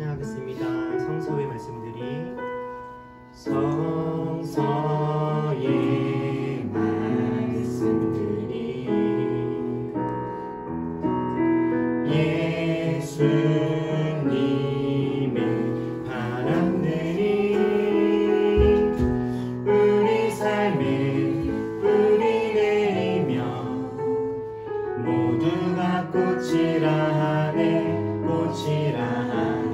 찬양하겠습니다. 성서의 말씀들이 성서의 말씀들이 예수님의 바람들이 우리 삶에 뿌리 내리며 모두가 꽃이라 하네 꽃이라 하네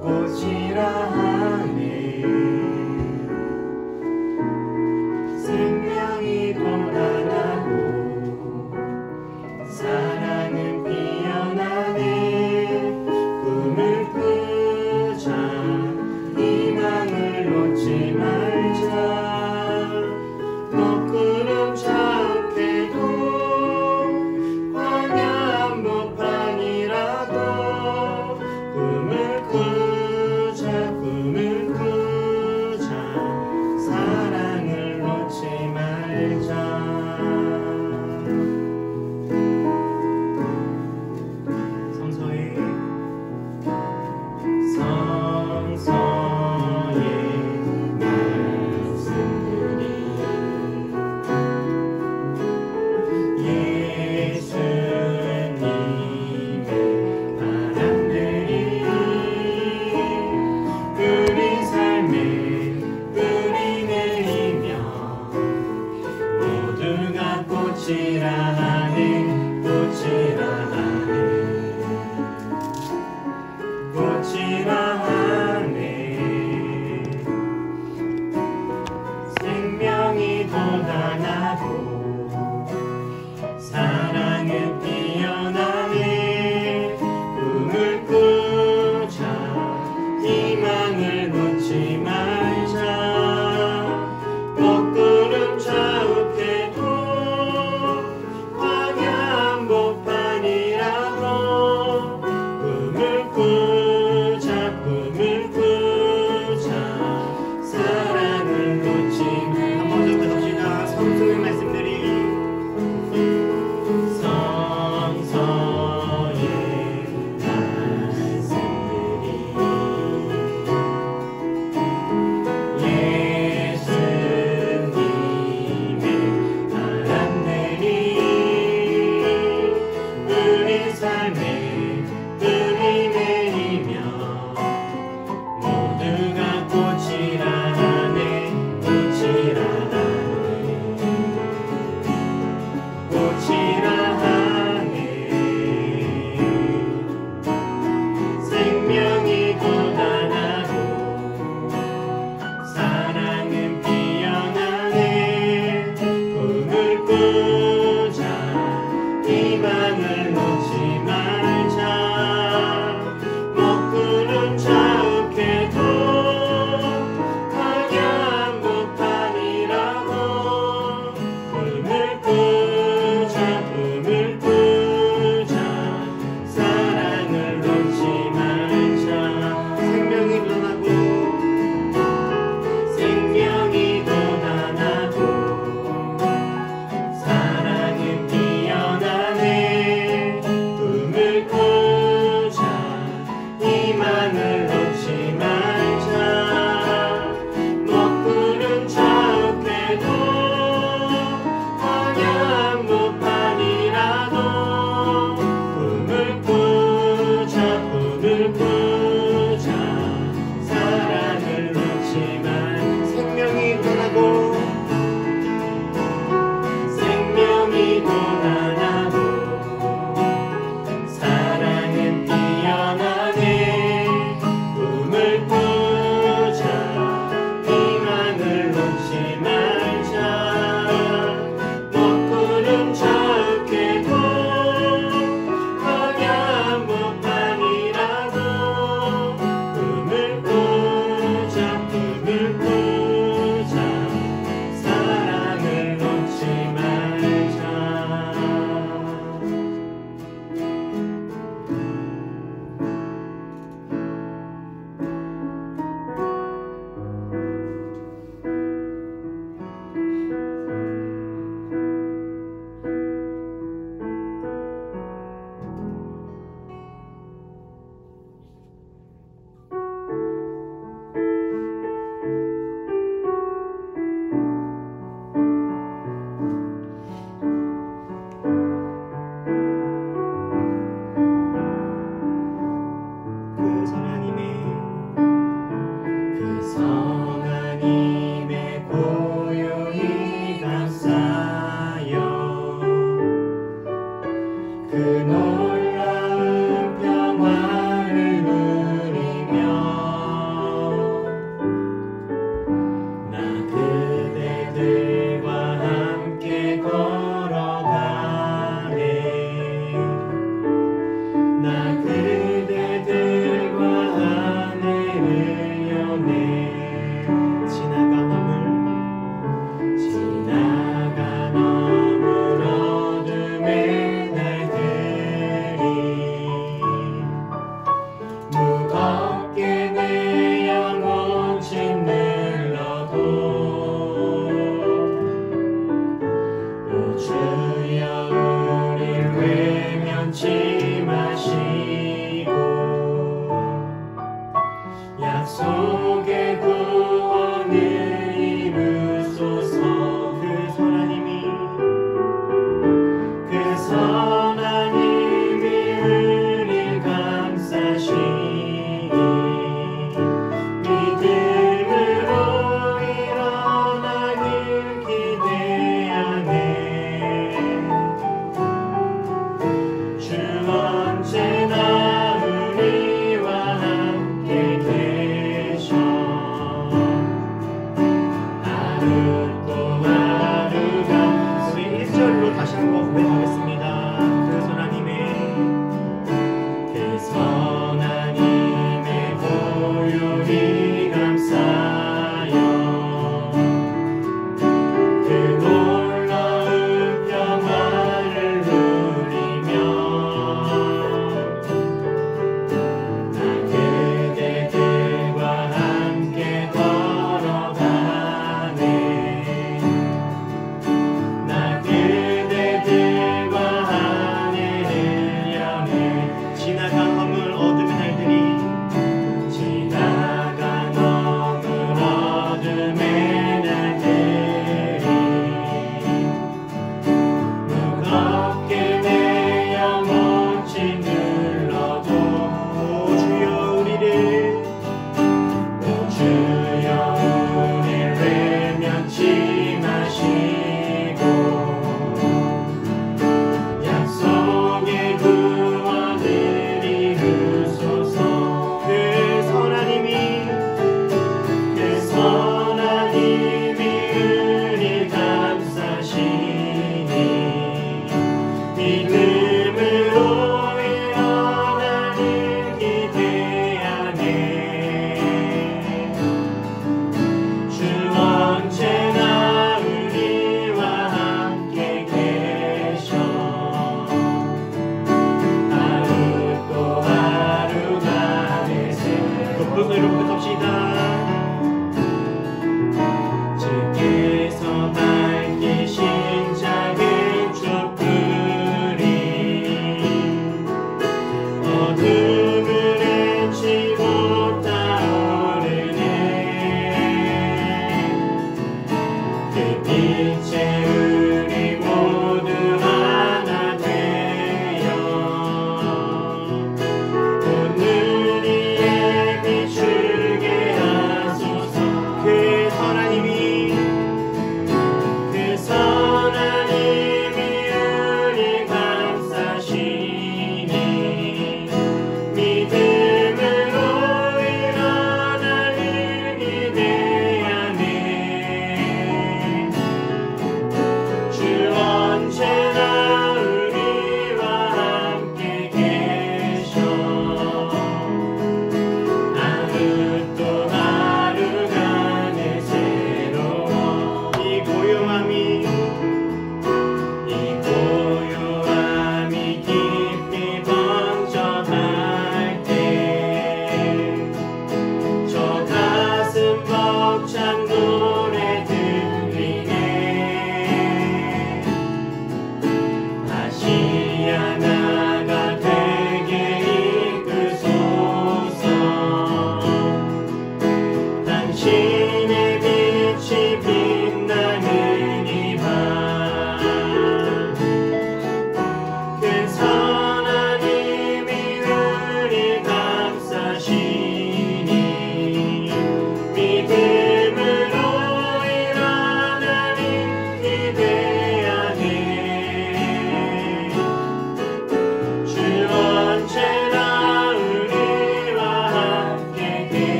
꽃이라 하네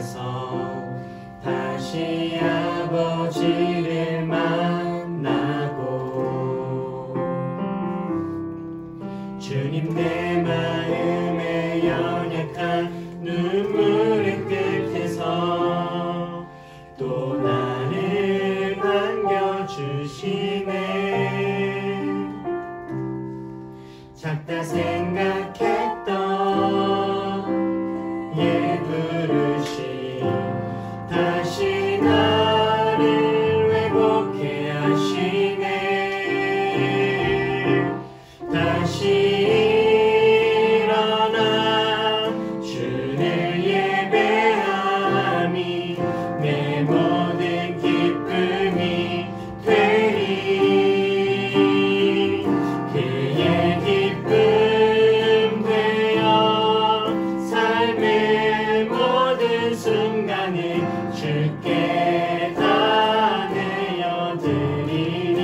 곳에서 다시 아버지를 만나고 주님 내 마음의 연약한 눈물의 끝에서 또 나를 반겨주시네. 작다 생각했던 옛 버릇이 다시 나를 회복해 하시네. 다시 일어나 주를 예배함이 내 모든 기쁨이 되리. 그의 기쁨 되어 삶의 모든 순간을 주께 다 내어드리니.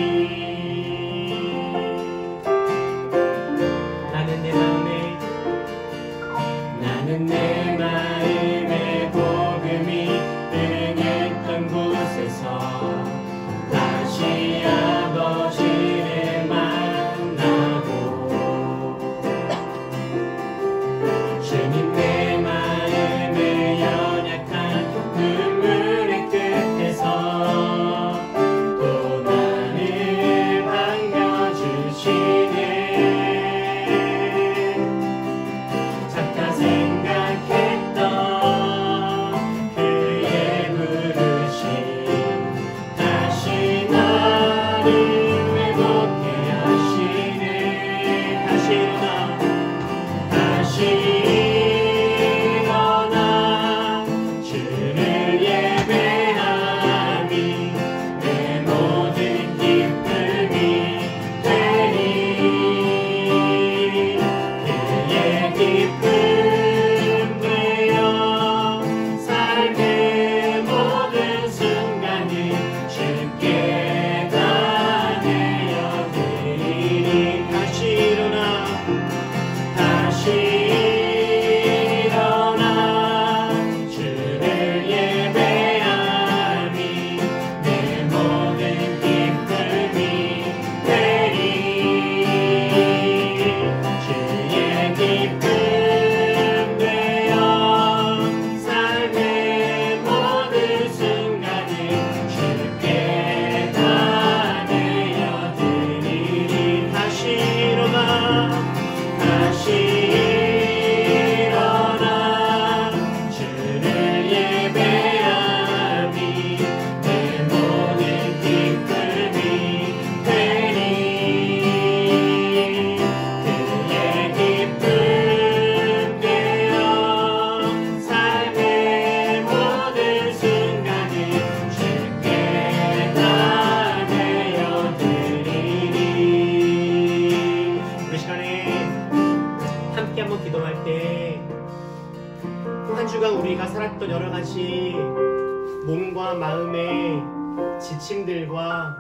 나는 내 마음에 복음이 응했던 곳에서 다시 아버지를 만나고 주님 내 마음의 연약한 눈물의 끝에서 또 나를 반겨주시네. 작다 생각했던 그의 버릇이 다시 나를 회복해 하시네. 다시 일어나 주를 예배함이 내 모든 기쁨이 되리. 그의 기쁨 되어 삶의 모든 순간을 주께 다 내어드리니. 다시 일어나 주를 예배함이 내 모든 기쁨이 되리. 주의 기쁨 되어 삶의 모든 순간을 주께 다 내어드리니. 다시 일어나 주를 예배함이 내 모든 기쁨이 되리. 그의 기쁨 되어 삶의 모든 순간을 주께 다 내어드리니. 우리 시간에 함께 한번 기도할 때 한 주간 우리가 살았던 여러 가지 몸과 마음의 지침들과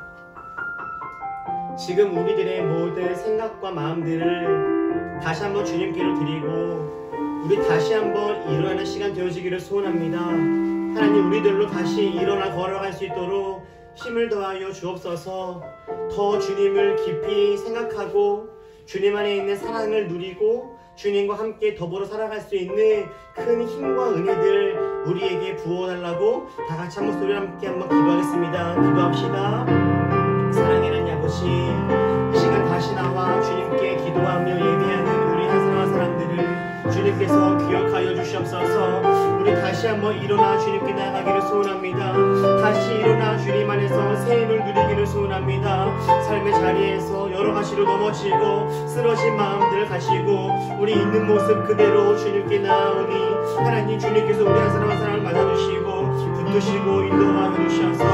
지금 우리들의 모든 생각과 마음들을 다시 한번 주님께로 드리고 우리 다시 한번 일어나는 시간 되어지기를 소원합니다. 하나님, 우리들로 다시 일어나 걸어갈 수 있도록 힘을 더하여 주옵소서. 더 주님을 깊이 생각하고 주님 안에 있는 사랑을 누리고 주님과 함께 더불어 살아갈 수 있는 큰 힘과 은혜들 우리에게 부어달라고 다 같이 한 목소리로 함께 한번 기도하겠습니다. 기도합시다. 사랑하는 아버지, 이 시간 다시 나와 주님께 기도하며 예배하는 우리 한 사람 한 사람들을 주님께서 기억하여 주시옵소서. 우리 다시 한번 일어나 주님께 나아가기를 소원합니다. 다시 일어나 주님 안에서 새 힘을 누리기를 소원합니다. 삶의 자리에서 여러 가지로 넘어지고 쓰러진 마음들을 가시고 우리 있는 모습 그대로 주님께 나아오니 하나님, 주님께서 우리 한 사람 한 사람을 맞아주시고 붙드시고 인도하여 주셔서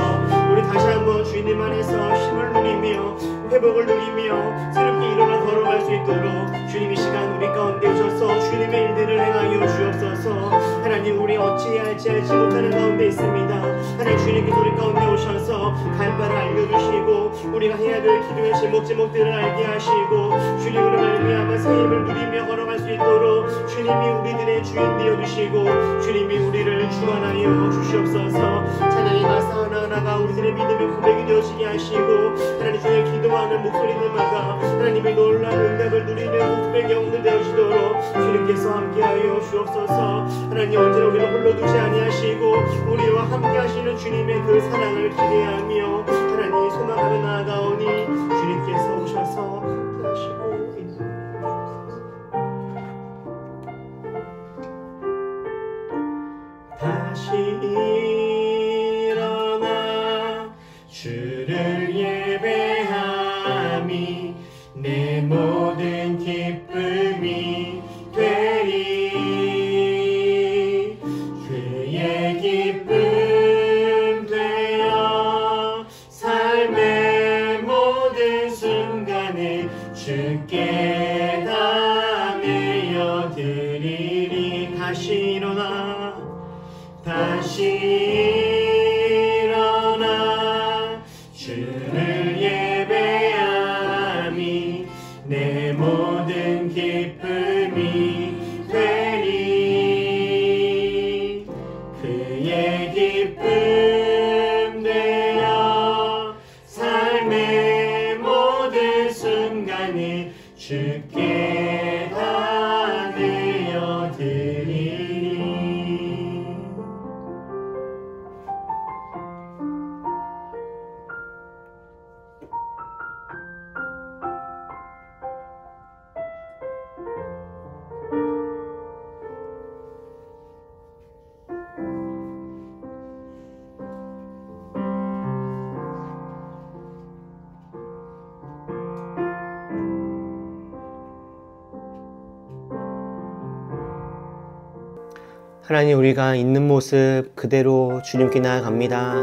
우리 다시 한번 주님 안에서 힘을 누리며 회복을 누리며 새롭게 일어나 걸어갈 수 있도록 주님 이 시간 우리 가운데 오셔서 주님의 일들을 행하여 주옵소서. 하나님, 우리 어찌할지 알지 못하는 가운데 있습니다. 하나님, 주님께서 우리 가운데 오셔서 갈 바를 알려주시고 우리가 해야 될 기도의 제목들을 알게 하시고 주님으로 말미암아 새 힘을 누리며 걸어갈 수 있도록 주님이 우리들의 주인 되어주시고 주님이 우리를 주관하여 주시옵소서. 찬양이 가사 하나하나가 우리들의 믿음의 고백이 되어지게 하시고 하나님, 주의 기도하는 목소리들마다 하나님의 놀라운 응답을 누리는 목숨의 경험들 되어지도록 주님께서 함께하여 주옵소서. 하나님, 언제나 우리를 홀로 두지 아니하시고 우리와 함께하시는 주님의 그 사랑을 기대하며 하나님 소망하며 나아가오니 주님께서 오셔서 함께하시고 다시 일어나 주를 예배함이 내 모든 기쁨이 되리. 그의 기쁨 되어 삶의 모든 순간에 주께 다 내어드리리. 다시 일어나 주를 예배함이 내 모든 기쁨이 되리. 그의 기쁨 되어 삶의 모든 순간에 주께 다 내어드리리. 하나님, 우리가 있는 모습 그대로 주님께 나아갑니다.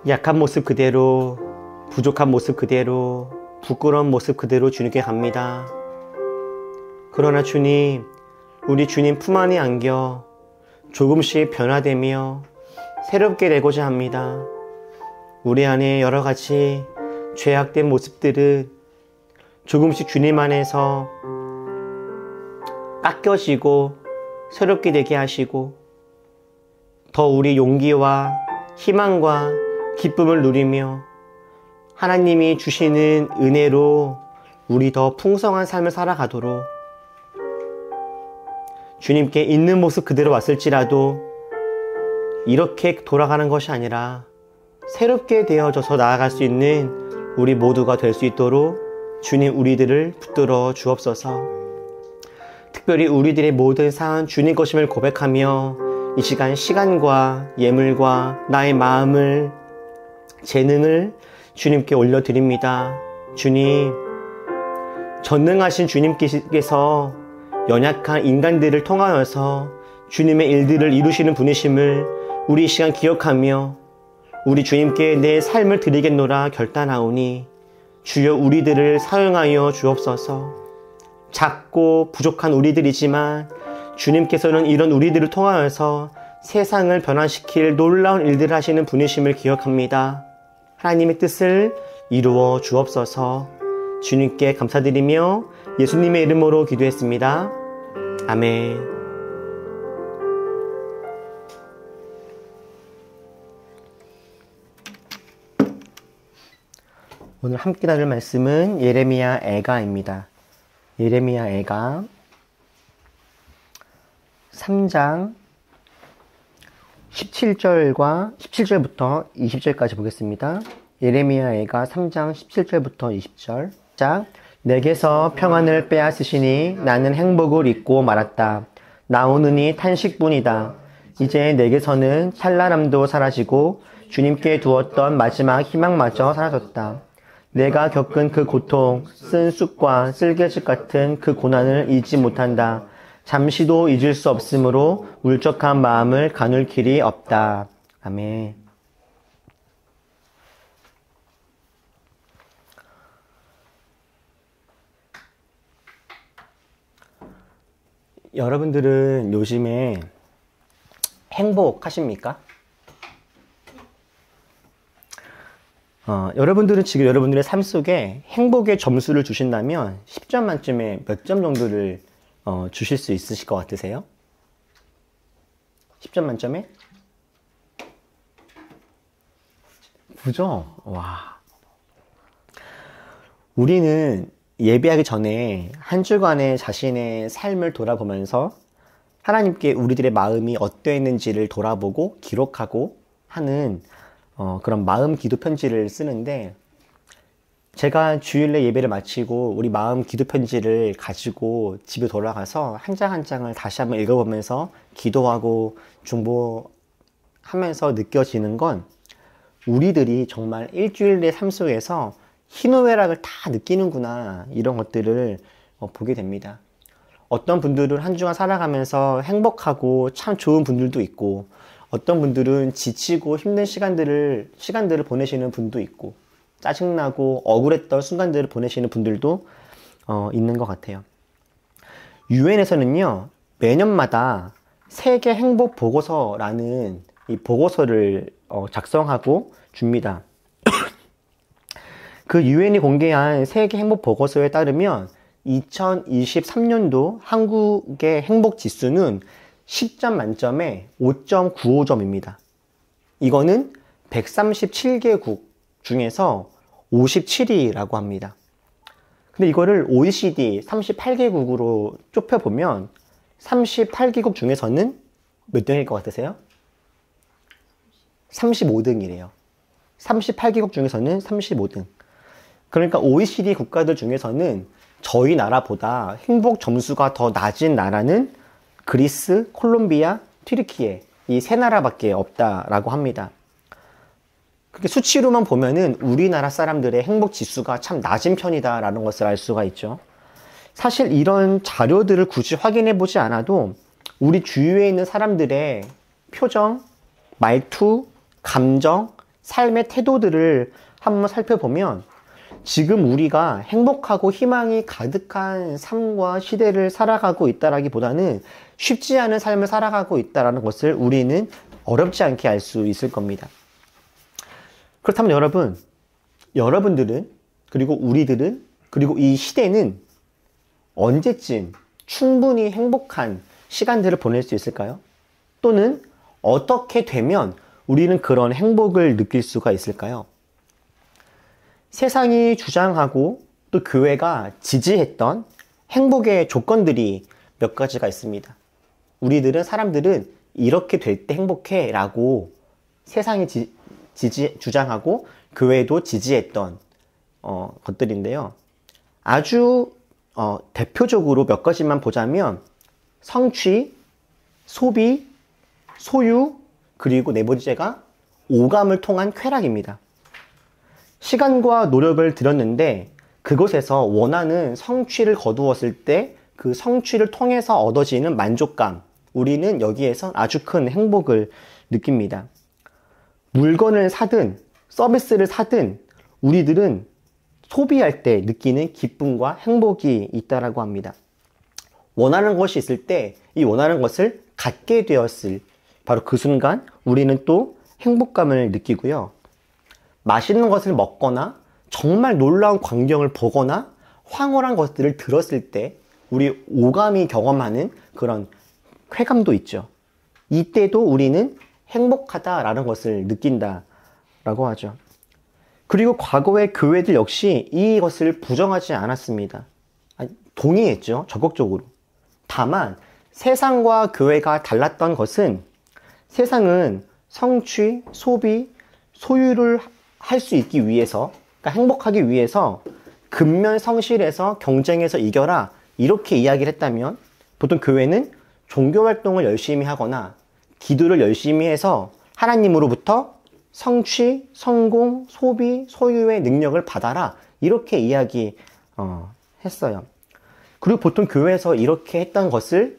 약한 모습 그대로, 부족한 모습 그대로, 부끄러운 모습 그대로 주님께 갑니다. 그러나 주님, 우리 주님 품 안에 안겨 조금씩 변화되며 새롭게 되고자 합니다. 우리 안에 여러 가지 죄악된 모습들은 조금씩 주님 안에서 깎여지고 새롭게 되게 하시고 더 우리 용기와 희망과 기쁨을 누리며 하나님이 주시는 은혜로 우리 더 풍성한 삶을 살아가도록 주님께 있는 모습 그대로 왔을지라도 이렇게 돌아가는 것이 아니라 새롭게 되어져서 나아갈 수 있는 우리 모두가 될 수 있도록 주님 우리들을 붙들어 주옵소서. 특별히 우리들의 모든 사안 주님 것임을 고백하며 이 시간 시간과 예물과 나의 마음을, 재능을 주님께 올려드립니다. 주님, 전능하신 주님께서 연약한 인간들을 통하여서 주님의 일들을 이루시는 분이심을 우리 이 시간 기억하며 우리 주님께 내 삶을 드리겠노라 결단하오니 주여 우리들을 사용하여 주옵소서. 작고 부족한 우리들이지만 주님께서는 이런 우리들을 통하여서 세상을 변화시킬 놀라운 일들을 하시는 분이심을 기억합니다. 하나님의 뜻을 이루어 주옵소서. 주님께 감사드리며 예수님의 이름으로 기도했습니다. 아멘. 오늘 함께 나눌 말씀은 예레미야 애가입니다. 예레미야 애가 3장 17절부터 20절까지 보겠습니다. 예레미야 애가 3장 17절부터 20절. 자, 내게서 평안을 빼앗으시니 나는 행복을 잊고 말았다. 나오느니 탄식뿐이다. 이제 내게서는 찬란함도 사라지고 주님께 두었던 마지막 희망마저 사라졌다. 내가 겪은 그 고통, 쓴 쑥과 쓸개즙 같은 그 고난을 잊지 못한다. 잠시도 잊을 수 없으므로 울적한 마음을 가눌 길이 없다. 아멘. 여러분들은 요즘에 행복하십니까? 여러분들은 지금 여러분들의 삶 속에 행복의 점수를 주신다면 10점 만점에 몇 점 정도를 주실 수 있으실 것 같으세요? 10점 만점에? 9점? 와. 우리는 예배하기 전에 한 주간의 자신의 삶을 돌아보면서 하나님께 우리들의 마음이 어떠했는지를 돌아보고 기록하고 하는 그런 마음 기도 편지를 쓰는데, 제가 주일날 예배를 마치고 우리 마음 기도 편지를 가지고 집에 돌아가서 한 장 한 장을 다시 한번 읽어보면서 기도하고 중보하면서 느껴지는 건, 우리들이 정말 일주일의 삶 속에서 희노애락을 다 느끼는구나, 이런 것들을 보게 됩니다. 어떤 분들은 한 주간 살아가면서 행복하고 참 좋은 분들도 있고, 어떤 분들은 지치고 힘든 시간들을 보내시는 분도 있고, 짜증나고 억울했던 순간들을 보내시는 분들도 있는 것 같아요. 유엔에서는요, 매년마다 세계 행복 보고서라는 이 보고서를 작성하고 줍니다. 그 유엔이 공개한 세계 행복 보고서에 따르면 2023년도 한국의 행복 지수는 10점 만점에 5.95점입니다. 이거는 137개국 중에서 57위라고 합니다. 근데 이거를 OECD 38개국으로 좁혀보면 38개국 중에서는 몇 등일 것 같으세요? 35등이래요. 38개국 중에서는 35등. 그러니까 OECD 국가들 중에서는 저희 나라보다 행복 점수가 더 낮은 나라는 그리스, 콜롬비아, 튀르키예, 이 세 나라밖에 없다라고 합니다. 그렇게 수치로만 보면은 우리나라 사람들의 행복 지수가 참 낮은 편이다라는 것을 알 수가 있죠. 사실 이런 자료들을 굳이 확인해 보지 않아도 우리 주위에 있는 사람들의 표정, 말투, 감정, 삶의 태도들을 한번 살펴보면, 지금 우리가 행복하고 희망이 가득한 삶과 시대를 살아가고 있다라기보다는 쉽지 않은 삶을 살아가고 있다는 것을 우리는 어렵지 않게 알 수 있을 겁니다. 그렇다면 여러분들은, 그리고 우리들은, 그리고 이 시대는 언제쯤 충분히 행복한 시간들을 보낼 수 있을까요? 또는 어떻게 되면 우리는 그런 행복을 느낄 수가 있을까요? 세상이 주장하고 또 교회가 지지했던 행복의 조건들이 몇 가지가 있습니다. 사람들은 이렇게 될 때 행복해 라고 세상이 주장하고 교회도 지지했던 것들인데요. 아주 대표적으로 몇 가지만 보자면 성취, 소비, 소유, 그리고 네 번째가 오감을 통한 쾌락입니다. 시간과 노력을 들였는데 그곳에서 원하는 성취를 거두었을 때 그 성취를 통해서 얻어지는 만족감, 우리는 여기에서 아주 큰 행복을 느낍니다. 물건을 사든 서비스를 사든 우리들은 소비할 때 느끼는 기쁨과 행복이 있다라고 합니다. 원하는 것이 있을 때 이 원하는 것을 갖게 되었을 바로 그 순간 우리는 또 행복감을 느끼고요. 맛있는 것을 먹거나 정말 놀라운 광경을 보거나 황홀한 것들을 들었을 때 우리 오감이 경험하는 그런 쾌감도 있죠. 이때도 우리는 행복하다라는 것을 느낀다라고 하죠. 그리고 과거의 교회들 역시 이것을 부정하지 않았습니다. 동의했죠. 적극적으로. 다만 세상과 교회가 달랐던 것은, 세상은 성취, 소비, 소유를 할 수 있기 위해서, 그러니까 행복하기 위해서 근면성실해서 경쟁해서 이겨라, 이렇게 이야기를 했다면, 보통 교회는 종교활동을 열심히 하거나 기도를 열심히 해서 하나님으로부터 성취, 성공, 소비, 소유의 능력을 받아라, 이렇게 이야기 했어요. 그리고 보통 교회에서 이렇게 했던 것을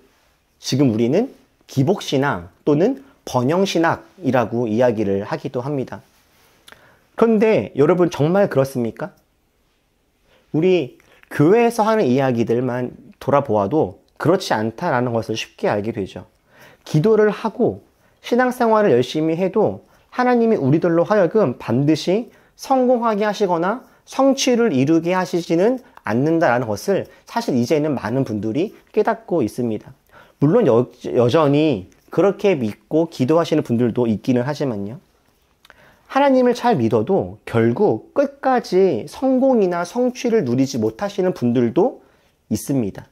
지금 우리는 기복신앙 또는 번영신학이라고 이야기를 하기도 합니다. 그런데 여러분, 정말 그렇습니까? 우리 교회에서 하는 이야기들만 돌아보아도 그렇지 않다라는 것을 쉽게 알게 되죠. 기도를 하고 신앙생활을 열심히 해도 하나님이 우리들로 하여금 반드시 성공하게 하시거나 성취를 이루게 하시지는 않는다라는 것을 사실 이제는 많은 분들이 깨닫고 있습니다. 물론 여전히 그렇게 믿고 기도하시는 분들도 있기는 하지만요. 하나님을 잘 믿어도 결국 끝까지 성공이나 성취를 누리지 못하시는 분들도 있습니다.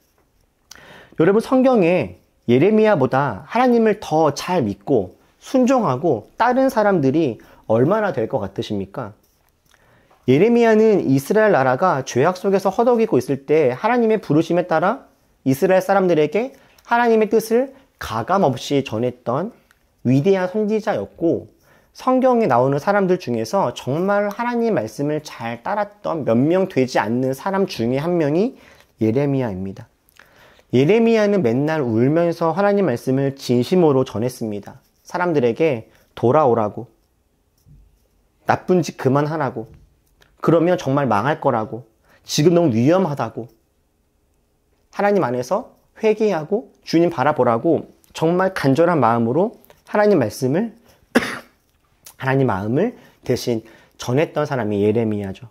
여러분, 성경에 예레미야보다 하나님을 더 잘 믿고 순종하고 따른 사람들이 얼마나 될 것 같으십니까? 예레미야는 이스라엘 나라가 죄악 속에서 허덕이고 있을 때 하나님의 부르심에 따라 이스라엘 사람들에게 하나님의 뜻을 가감없이 전했던 위대한 선지자였고, 성경에 나오는 사람들 중에서 정말 하나님 말씀을 잘 따랐던 몇 명 되지 않는 사람 중에 한 명이 예레미야입니다. 예레미야는 맨날 울면서 하나님 말씀을 진심으로 전했습니다. 사람들에게 돌아오라고, 나쁜 짓 그만하라고, 그러면 정말 망할 거라고, 지금 너무 위험하다고, 하나님 안에서 회개하고 주님 바라보라고 정말 간절한 마음으로 하나님 말씀을 하나님 마음을 대신 전했던 사람이 예레미야죠.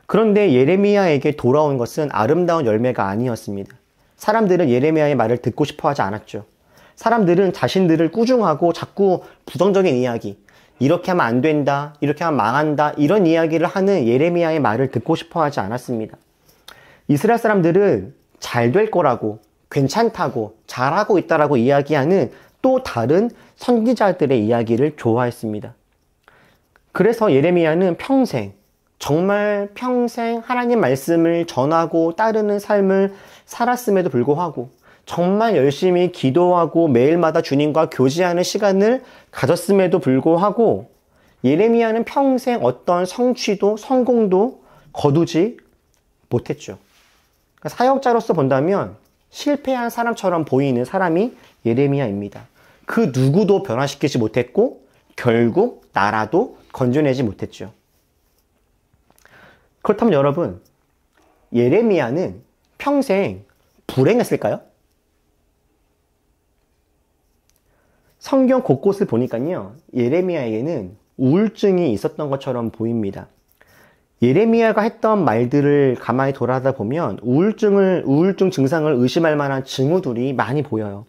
그런데 예레미야에게 돌아온 것은 아름다운 열매가 아니었습니다. 사람들은 예레미야의 말을 듣고 싶어 하지 않았죠. 사람들은 자신들을 꾸중하고 자꾸 부정적인 이야기, 이렇게 하면 안 된다, 이렇게 하면 망한다, 이런 이야기를 하는 예레미야의 말을 듣고 싶어 하지 않았습니다. 이스라엘 사람들은 잘 될 거라고, 괜찮다고, 잘하고 있다라고 이야기하는 또 다른 선지자들의 이야기를 좋아했습니다. 그래서 예레미야는 평생, 정말 평생 하나님 말씀을 전하고 따르는 삶을 살았음에도 불구하고, 정말 열심히 기도하고 매일마다 주님과 교제하는 시간을 가졌음에도 불구하고, 예레미야는 평생 어떤 성취도 성공도 거두지 못했죠. 그러니까 사역자로서 본다면 실패한 사람처럼 보이는 사람이 예레미야입니다. 그 누구도 변화시키지 못했고 결국 나라도 건져내지 못했죠. 그렇다면 여러분, 예레미야는 평생 불행했을까요? 성경 곳곳을 보니까요, 예레미야에게는 우울증이 있었던 것처럼 보입니다. 예레미야가 했던 말들을 가만히 돌아다 보면 우울증 증상을 의심할 만한 징후들이 많이 보여요.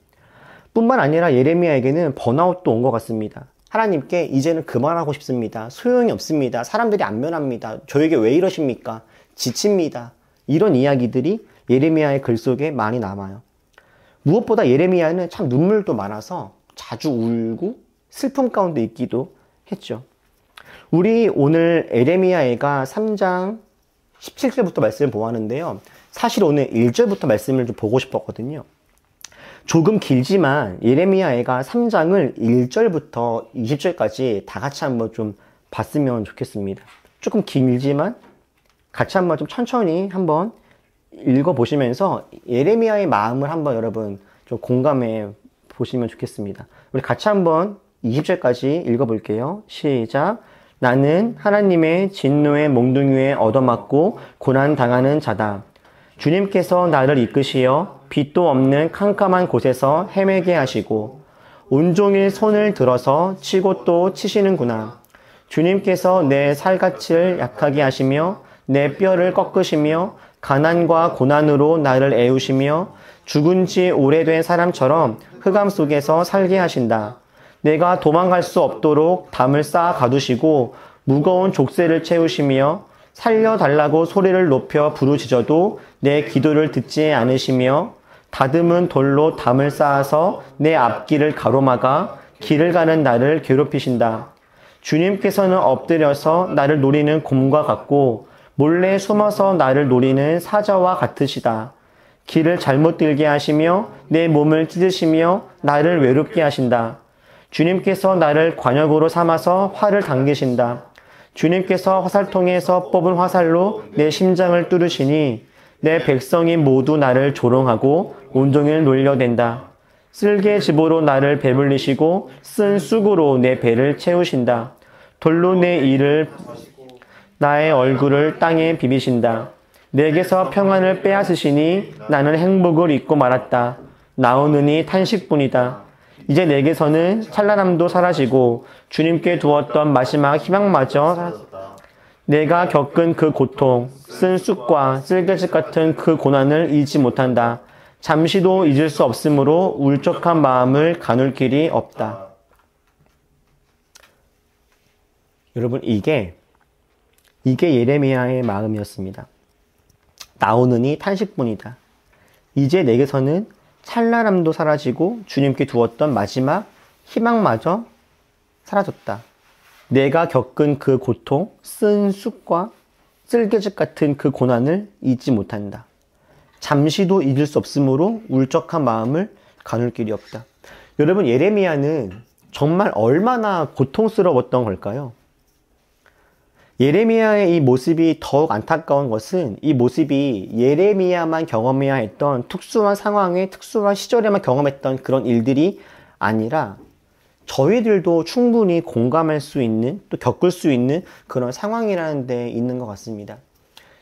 뿐만 아니라 예레미야에게는 번아웃도 온 것 같습니다. 하나님께 이제는 그만하고 싶습니다. 소용이 없습니다. 사람들이 안 변합니다. 저에게 왜 이러십니까? 지칩니다. 이런 이야기들이 예레미야의 글 속에 많이 남아요. 무엇보다 예레미야는 참 눈물도 많아서 자주 울고 슬픔 가운데 있기도 했죠. 우리 오늘 예레미야가 3장 17절부터 말씀을 보았는데요. 사실 오늘 1절부터 말씀을 좀 보고 싶었거든요. 조금 길지만 예레미야가 3장을 1절부터 20절까지 다 같이 한번 좀 봤으면 좋겠습니다. 조금 길지만 같이 한번 좀 천천히 한번 읽어보시면서 예레미야의 마음을 한번 여러분 좀 공감해 보시면 좋겠습니다. 우리 같이 한번 20절까지 읽어볼게요. 시작. 나는 하나님의 진노의 몽둥이에 얻어맞고 고난당하는 자다. 주님께서 나를 이끄시어 빛도 없는 캄캄한 곳에서 헤매게 하시고 온종일 손을 들어서 치고 또 치시는구나. 주님께서 내 살갗을 약하게 하시며 내 뼈를 꺾으시며 가난과 고난으로 나를 애우시며 죽은 지 오래된 사람처럼 흑암 속에서 살게 하신다. 내가 도망갈 수 없도록 담을 쌓아 가두시고 무거운 족쇄를 채우시며 살려달라고 소리를 높여 부르짖어도 내 기도를 듣지 않으시며 다듬은 돌로 담을 쌓아서 내 앞길을 가로막아 길을 가는 나를 괴롭히신다. 주님께서는 엎드려서 나를 노리는 곰과 같고 몰래 숨어서 나를 노리는 사자와 같으시다. 길을 잘못 들게 하시며 내 몸을 찢으시며 나를 외롭게 하신다. 주님께서 나를 관역으로 삼아서 활을 당기신다. 주님께서 화살통에서 뽑은 화살로 내 심장을 뚫으시니 내 백성이 모두 나를 조롱하고 온종일 놀려댄다. 쓸개 집으로 나를 배불리시고 쓴 쑥으로 내 배를 채우신다. 돌로 내 이를 나의 얼굴을 땅에 비비신다. 내게서 평안을 빼앗으시니 나는 행복을 잊고 말았다. 나오느니 탄식뿐이다. 이제 내게서는 찬란함도 사라지고 주님께 두었던 마지막 희망마저 사라졌다. 내가 겪은 그 고통, 쓴 쑥과 쓸개짓 같은 그 고난을 잊지 못한다. 잠시도 잊을 수 없으므로 울적한 마음을 가눌 길이 없다. 여러분, 이게 예레미야의 마음이었습니다. 나오느니 탄식뿐이다. 이제 내게서는 찬란함도 사라지고 주님께 두었던 마지막 희망마저 사라졌다. 내가 겪은 그 고통, 쓴 쑥과 쓸개짓 같은 그 고난을 잊지 못한다. 잠시도 잊을 수 없으므로 울적한 마음을 가눌 길이 없다. 여러분, 예레미야는 정말 얼마나 고통스러웠던 걸까요? 예레미야의 이 모습이 더욱 안타까운 것은 이 모습이 예레미야만 경험해야 했던 특수한 상황에 특수한 시절에만 경험했던 그런 일들이 아니라 저희들도 충분히 공감할 수 있는 또 겪을 수 있는 그런 상황이라는 데 있는 것 같습니다.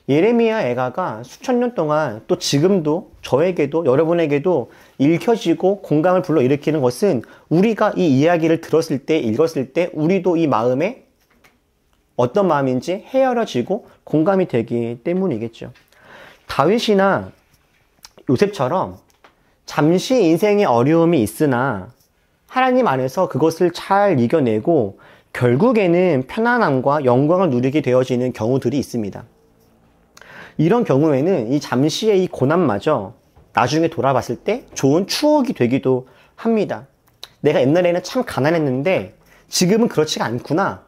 예레미야 애가가 수천 년 동안 또 지금도 저에게도 여러분에게도 읽혀지고 공감을 불러일으키는 것은 우리가 이 이야기를 들었을 때 읽었을 때 우리도 이 마음에 어떤 마음인지 헤아려지고 공감이 되기 때문이겠죠. 다윗이나 요셉처럼 잠시 인생의 어려움이 있으나 하나님 안에서 그것을 잘 이겨내고 결국에는 편안함과 영광을 누리게 되어지는 경우들이 있습니다. 이런 경우에는 이 잠시의 이 고난마저 나중에 돌아봤을 때 좋은 추억이 되기도 합니다. 내가 옛날에는 참 가난했는데 지금은 그렇지가 않구나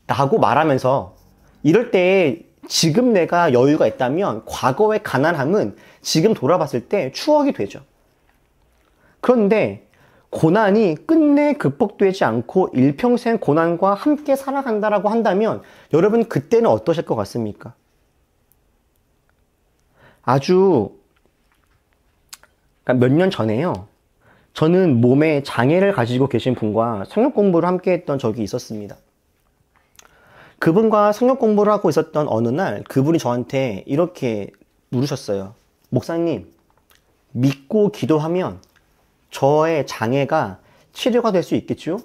라고 말하면서 이럴 때 지금 내가 여유가 있다면 과거의 가난함은 지금 돌아봤을 때 추억이 되죠. 그런데 고난이 끝내 극복되지 않고 일평생 고난과 함께 살아간다라고 한다면 여러분 그때는 어떠실 것 같습니까? 아주 몇 년 전에요. 저는 몸에 장애를 가지고 계신 분과 성역 공부를 함께 했던 적이 있었습니다. 그분과 성역 공부를 하고 있었던 어느 날 그분이 저한테 이렇게 물으셨어요. 목사님, 믿고 기도하면 저의 장애가 치료가 될 수 있겠죠?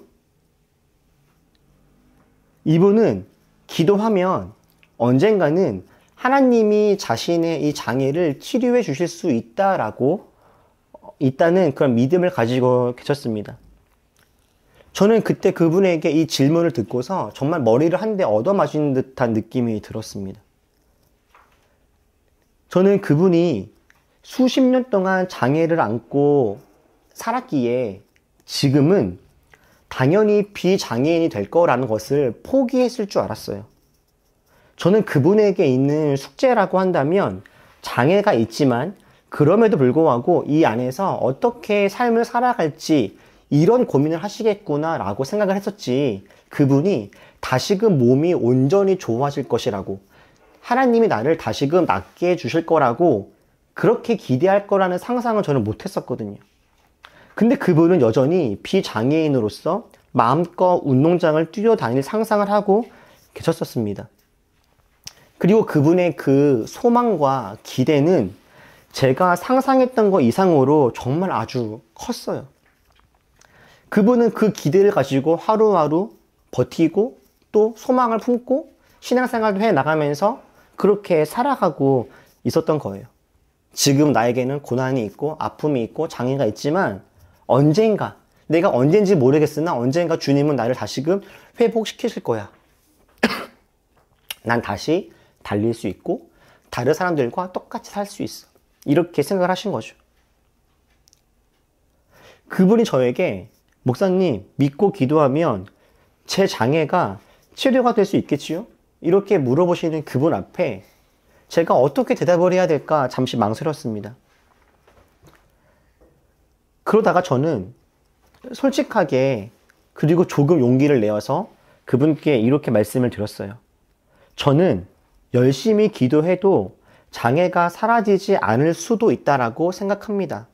이분은 기도하면 언젠가는 하나님이 자신의 이 장애를 치료해 주실 수 있다는 그런 믿음을 가지고 계셨습니다. 저는 그때 그분에게 이 질문을 듣고서 정말 머리를 한 대 얻어맞은 듯한 느낌이 들었습니다. 저는 그분이 수십 년 동안 장애를 안고 살았기에 지금은 당연히 비장애인이 될 거라는 것을 포기했을 줄 알았어요. 저는 그분에게 있는 숙제라고 한다면 장애가 있지만 그럼에도 불구하고 이 안에서 어떻게 삶을 살아갈지 이런 고민을 하시겠구나 라고 생각을 했었지, 그분이 다시금 몸이 온전히 좋아질 것이라고, 하나님이 나를 다시금 낫게 해주실 거라고 그렇게 기대할 거라는 상상을 저는 못했었거든요. 근데 그분은 여전히 비장애인으로서 마음껏 운동장을 뛰어다닐 상상을 하고 계셨었습니다. 그리고 그분의 그 소망과 기대는 제가 상상했던 것 이상으로 정말 아주 컸어요. 그분은 그 기대를 가지고 하루하루 버티고 또 소망을 품고 신앙생활도 해나가면서 그렇게 살아가고 있었던 거예요. 지금 나에게는 고난이 있고 아픔이 있고 장애가 있지만 언젠가, 내가 언젠지 모르겠으나 언젠가 주님은 나를 다시금 회복시키실 거야. 난 다시 달릴 수 있고 다른 사람들과 똑같이 살 수 있어. 이렇게 생각을 하신 거죠. 그분이 저에게 목사님, 믿고 기도하면 제 장애가 치료가 될 수 있겠지요? 이렇게 물어보시는 그분 앞에 제가 어떻게 대답을 해야 될까 잠시 망설였습니다. 그러다가 저는 솔직하게 그리고 조금 용기를 내어서 그분께 이렇게 말씀을 드렸어요. 저는 열심히 기도해도 장애가 사라지지 않을 수도 있다라고 생각합니다.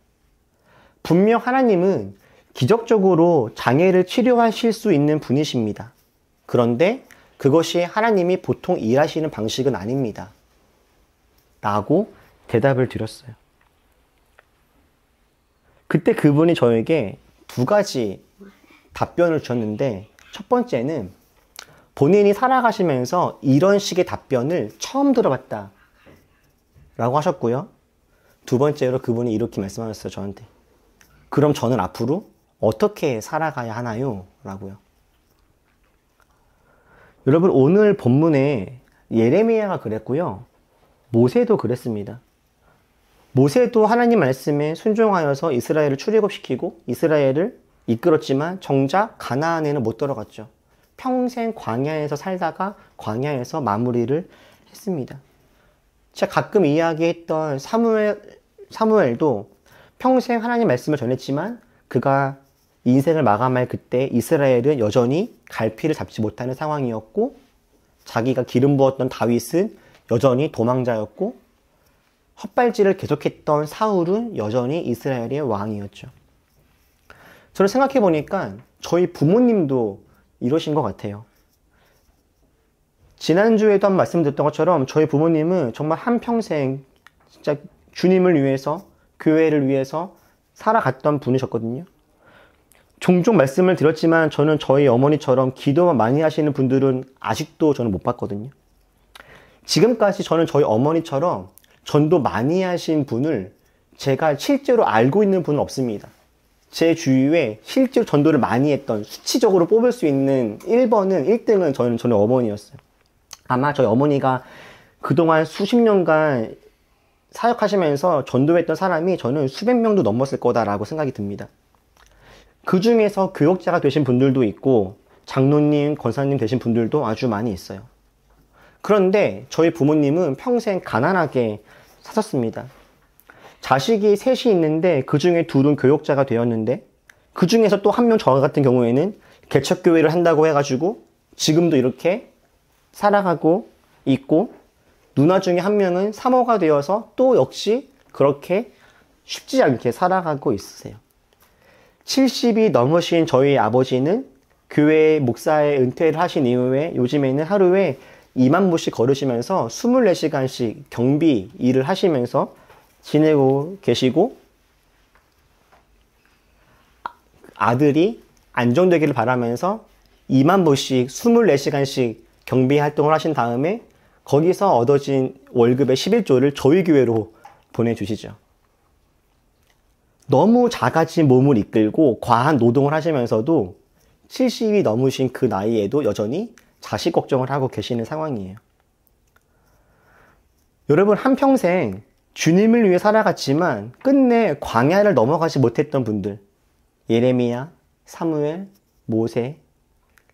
분명 하나님은 기적적으로 장애를 치료하실 수 있는 분이십니다. 그런데 그것이 하나님이 보통 일하시는 방식은 아닙니다. 라고 대답을 드렸어요. 그때 그분이 저에게 두 가지 답변을 주셨는데, 첫 번째는 본인이 살아가시면서 이런 식의 답변을 처음 들어봤다 라고 하셨고요. 두 번째로 그분이 이렇게 말씀하셨어요, 저한테. 그럼 저는 앞으로 어떻게 살아가야 하나요? 라고요. 여러분, 오늘 본문에 예레미야가 그랬고요. 모세도 그랬습니다. 모세도 하나님 말씀에 순종하여서 이스라엘을 출애굽시키고 이스라엘을 이끌었지만 정작 가나안에는 못 들어갔죠. 평생 광야에서 살다가 광야에서 마무리를 했습니다. 제가 가끔 이야기했던 사무엘도 평생 하나님 말씀을 전했지만 그가 인생을 마감할 그때 이스라엘은 여전히 갈피를 잡지 못하는 상황이었고, 자기가 기름 부었던 다윗은 여전히 도망자였고, 헛발질을 계속했던 사울은 여전히 이스라엘의 왕이었죠. 저는 생각해 보니까 저희 부모님도 이러신 것 같아요. 지난주에도 한 말씀 드렸던 것처럼 저희 부모님은 정말 한평생 진짜 주님을 위해서, 교회를 위해서 살아갔던 분이셨거든요. 종종 말씀을 드렸지만 저는 저희 어머니처럼 기도만 많이 하시는 분들은 아직도 저는 못 봤거든요. 지금까지 저는 저희 어머니처럼 전도 많이 하신 분을 제가 실제로 알고 있는 분은 없습니다. 제 주위에 실제로 전도를 많이 했던, 수치적으로 뽑을 수 있는 1등은 저는 어머니였어요. 아마 저희 어머니가 그동안 수십 년간 사역하시면서 전도했던 사람이 저는 수백 명도 넘었을 거다라고 생각이 듭니다. 그 중에서 교역자가 되신 분들도 있고 장로님, 권사님 되신 분들도 아주 많이 있어요. 그런데 저희 부모님은 평생 가난하게 사셨습니다. 자식이 셋이 있는데 그 중에 둘은 교역자가 되었는데, 그 중에서 또 한 명, 저 같은 경우에는 개척교회를 한다고 해가지고 지금도 이렇게 살아가고 있고, 누나 중에 한 명은 사모가 되어서 또 역시 그렇게 쉽지 않게 살아가고 있으세요. 70이 넘으신 저희 아버지는 교회 목사의 은퇴를 하신 이후에 요즘에는 하루에 2만 보씩 걸으시면서 24시간씩 경비 일을 하시면서 지내고 계시고, 아들이 안정되기를 바라면서 2만 보씩 24시간씩 경비 활동을 하신 다음에 거기서 얻어진 월급의 11조를 저희 교회로 보내주시죠. 너무 작아진 몸을 이끌고 과한 노동을 하시면서도 70이 넘으신 그 나이에도 여전히 자식 걱정을 하고 계시는 상황이에요. 여러분, 한평생 주님을 위해 살아갔지만 끝내 광야를 넘어가지 못했던 분들, 예레미야, 사무엘, 모세,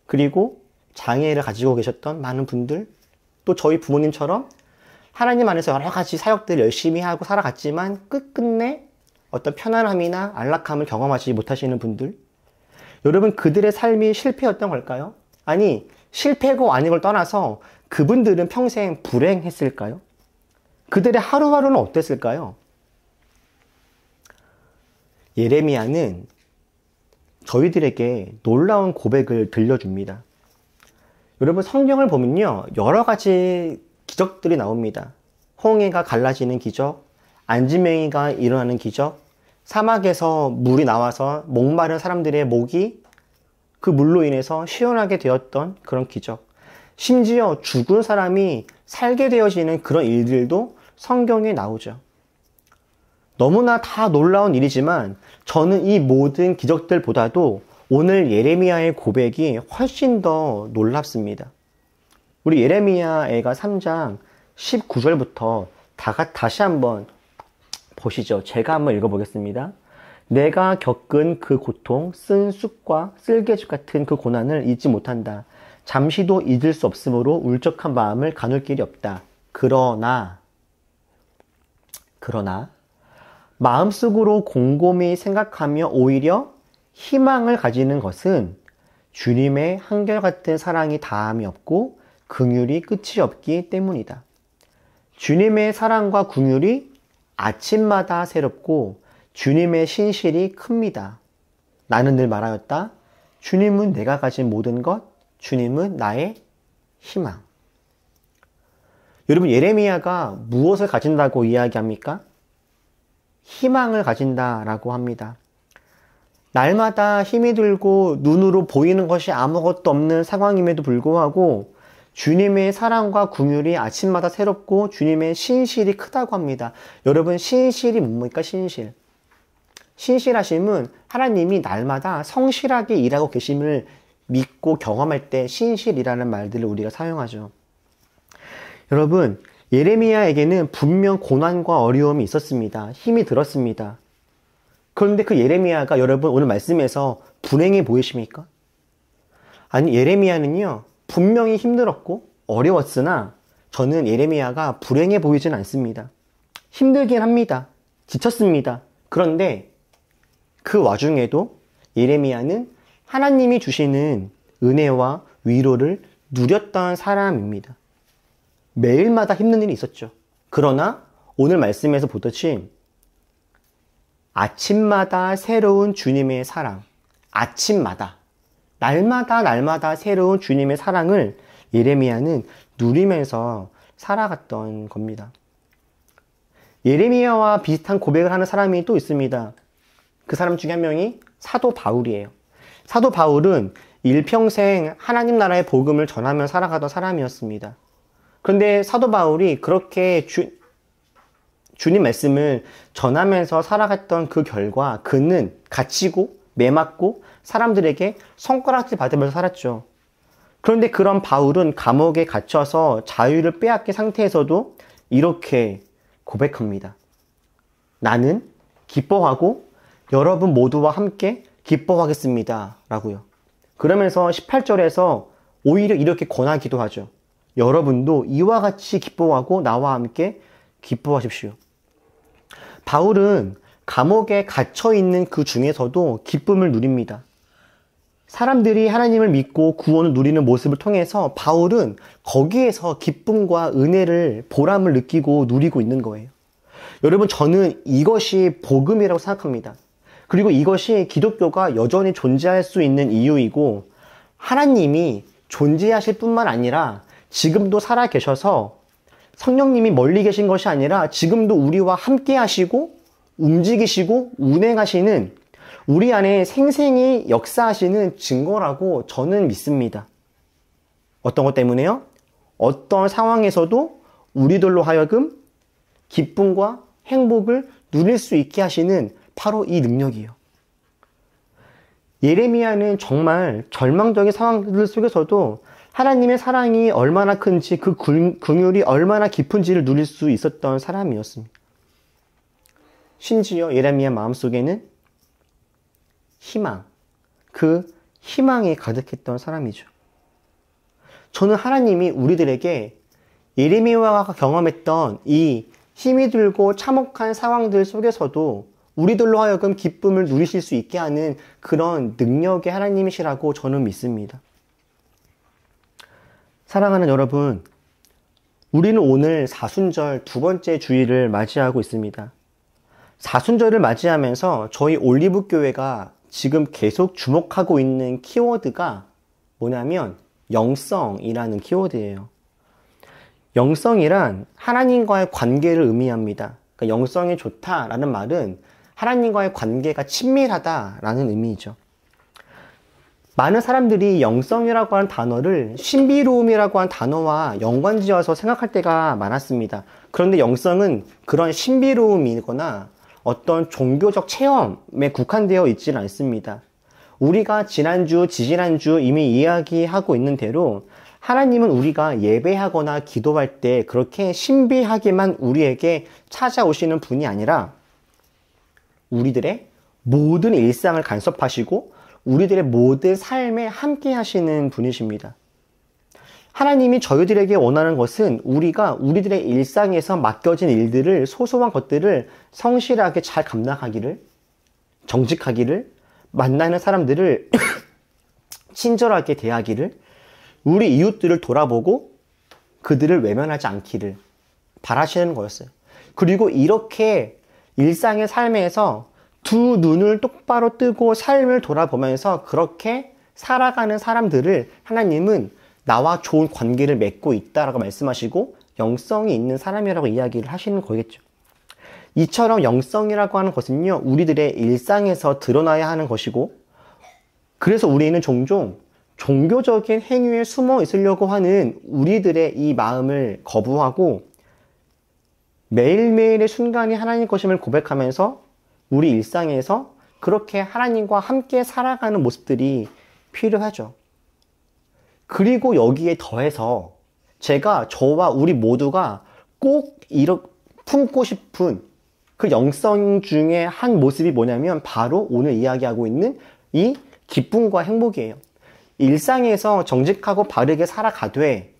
그리고 장애를 가지고 계셨던 많은 분들, 또 저희 부모님처럼 하나님 안에서 여러 가지 사역들을 열심히 하고 살아갔지만 끝끝내 어떤 편안함이나 안락함을 경험하지 못하시는 분들, 여러분, 그들의 삶이 실패였던 걸까요? 아니, 실패고 아닌 걸 떠나서 그분들은 평생 불행했을까요? 그들의 하루하루는 어땠을까요? 예레미야는 저희들에게 놀라운 고백을 들려줍니다. 여러분, 성경을 보면요, 여러 가지 기적들이 나옵니다. 홍해가 갈라지는 기적, 안지맹이가 일어나는 기적, 사막에서 물이 나와서 목마른 사람들의 목이 그 물로 인해서 시원하게 되었던 그런 기적, 심지어 죽은 사람이 살게 되어지는 그런 일들도 성경에 나오죠. 너무나 다 놀라운 일이지만 저는 이 모든 기적들보다도 오늘 예레미야의 고백이 훨씬 더 놀랍습니다. 우리 예레미야애가 3장 19절부터 다시 한번 보시죠. 제가 한번 읽어보겠습니다. 내가 겪은 그 고통, 쓴 쑥과 쓸개죽 같은 그 고난을 잊지 못한다. 잠시도 잊을 수 없으므로 울적한 마음을 가눌 길이 없다. 그러나 마음속으로 곰곰이 생각하며 오히려 희망을 가지는 것은 주님의 한결같은 사랑이 다함이 없고 긍휼이 끝이 없기 때문이다. 주님의 사랑과 긍휼이 아침마다 새롭고 주님의 신실이 큽니다. 나는 늘 말하였다. 주님은 내가 가진 모든 것, 주님은 나의 희망. 여러분, 예레미야가 무엇을 가진다고 이야기합니까? 희망을 가진다라고 합니다. 날마다 힘이 들고 눈으로 보이는 것이 아무것도 없는 상황임에도 불구하고 주님의 사랑과 긍휼이 아침마다 새롭고 주님의 신실이 크다고 합니다. 여러분, 신실이 뭡니까? 신실. 신실하심은 하나님이 날마다 성실하게 일하고 계심을 믿고 경험할 때 신실이라는 말들을 우리가 사용하죠. 여러분, 예레미야에게는 분명 고난과 어려움이 있었습니다. 힘이 들었습니다. 그런데 그 예레미야가 여러분 오늘 말씀에서 불행해 보이십니까? 아니, 예레미야는요, 분명히 힘들었고 어려웠으나 저는 예레미야가 불행해 보이진 않습니다. 힘들긴 합니다. 지쳤습니다. 그런데 그 와중에도 예레미야는 하나님이 주시는 은혜와 위로를 누렸던 사람입니다. 매일마다 힘든 일이 있었죠. 그러나 오늘 말씀에서 보듯이 아침마다 새로운 주님의 사랑, 아침마다 날마다 새로운 주님의 사랑을 예레미야는 누리면서 살아갔던 겁니다. 예레미야와 비슷한 고백을 하는 사람이 또 있습니다. 그 사람 중에 한 명이 사도 바울이에요. 사도 바울은 일평생 하나님 나라의 복음을 전하며 살아가던 사람이었습니다. 그런데 사도 바울이 그렇게 주님 말씀을 전하면서 살아갔던 그 결과 그는 갇히고 매맞고 사람들에게 손가락질 받으면서 살았죠. 그런데 그런 바울은 감옥에 갇혀서 자유를 빼앗긴 상태에서도 이렇게 고백합니다. 나는 기뻐하고 여러분 모두와 함께 기뻐하겠습니다. 라고요. 그러면서 18절에서 오히려 이렇게 권하기도 하죠. 여러분도 이와 같이 기뻐하고 나와 함께 기뻐하십시오. 바울은 감옥에 갇혀있는 그 중에서도 기쁨을 누립니다. 사람들이 하나님을 믿고 구원을 누리는 모습을 통해서 바울은 거기에서 기쁨과 은혜를, 보람을 느끼고 누리고 있는 거예요. 여러분, 저는 이것이 복음이라고 생각합니다. 그리고 이것이 기독교가 여전히 존재할 수 있는 이유이고 하나님이 존재하실 뿐만 아니라 지금도 살아 계셔서 성령님이 멀리 계신 것이 아니라 지금도 우리와 함께 하시고 움직이시고 운행하시는 우리 안에 생생히 역사하시는 증거라고 저는 믿습니다. 어떤 것 때문에요? 어떤 상황에서도 우리들로 하여금 기쁨과 행복을 누릴 수 있게 하시는 바로 이 능력이에요. 예레미야는 정말 절망적인 상황들 속에서도 하나님의 사랑이 얼마나 큰지 그 긍휼이 얼마나 깊은지를 누릴 수 있었던 사람이었습니다. 심지어 예레미야 마음속에는 희망, 그 희망이 가득했던 사람이죠. 저는 하나님이 우리들에게 예레미야가 경험했던 이 힘이 들고 참혹한 상황들 속에서도 우리들로 하여금 기쁨을 누리실 수 있게 하는 그런 능력의 하나님이시라고 저는 믿습니다. 사랑하는 여러분, 우리는 오늘 사순절 두 번째 주일을 맞이하고 있습니다. 사순절을 맞이하면서 저희 올리브교회가 지금 계속 주목하고 있는 키워드가 뭐냐면 영성이라는 키워드예요. 영성이란 하나님과의 관계를 의미합니다. 그러니까 영성이 좋다라는 말은 하나님과의 관계가 친밀하다라는 의미이죠. 많은 사람들이 영성이라고 하는 단어를 신비로움이라고 하는 단어와 연관지어서 생각할 때가 많았습니다. 그런데 영성은 그런 신비로움이거나 어떤 종교적 체험에 국한되어 있지는 않습니다. 우리가 지난주, 지지난주 이미 이야기하고 있는 대로 하나님은 우리가 예배하거나 기도할 때 그렇게 신비하게만 우리에게 찾아오시는 분이 아니라 우리들의 모든 일상을 간섭하시고 우리들의 모든 삶에 함께 하시는 분이십니다. 하나님이 저희들에게 원하는 것은 우리가 우리들의 일상에서 맡겨진 일들을, 소소한 것들을 성실하게 잘 감당하기를, 정직하기를, 만나는 사람들을 친절하게 대하기를, 우리 이웃들을 돌아보고 그들을 외면하지 않기를 바라시는 거였어요. 그리고 이렇게 일상의 삶에서 두 눈을 똑바로 뜨고 삶을 돌아보면서 그렇게 살아가는 사람들을 하나님은 나와 좋은 관계를 맺고 있다라고 말씀하시고 영성이 있는 사람이라고 이야기를 하시는 거겠죠. 이처럼 영성이라고 하는 것은요, 우리들의 일상에서 드러나야 하는 것이고, 그래서 우리는 종종 종교적인 행위에 숨어 있으려고 하는 우리들의 이 마음을 거부하고 매일매일의 순간이 하나님 것임을 고백하면서 우리 일상에서 그렇게 하나님과 함께 살아가는 모습들이 필요하죠. 그리고 여기에 더해서 제가 저와 우리 모두가 꼭 품고 싶은 그 영성 중에 한 모습이 뭐냐면 바로 오늘 이야기하고 있는 이 기쁨과 행복이에요. 일상에서 정직하고 바르게 살아가되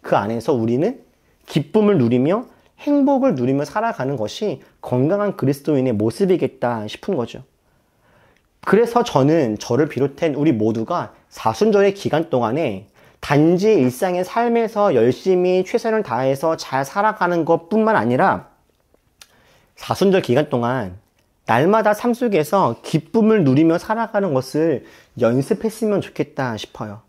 그 안에서 우리는 기쁨을 누리며 행복을 누리며 살아가는 것이 건강한 그리스도인의 모습이겠다 싶은 거죠. 그래서 저는 저를 비롯한 우리 모두가 사순절의 기간 동안에 단지 일상의 삶에서 열심히 최선을 다해서 잘 살아가는 것뿐만 아니라 사순절 기간 동안 날마다 삶 속에서 기쁨을 누리며 살아가는 것을 연습했으면 좋겠다 싶어요.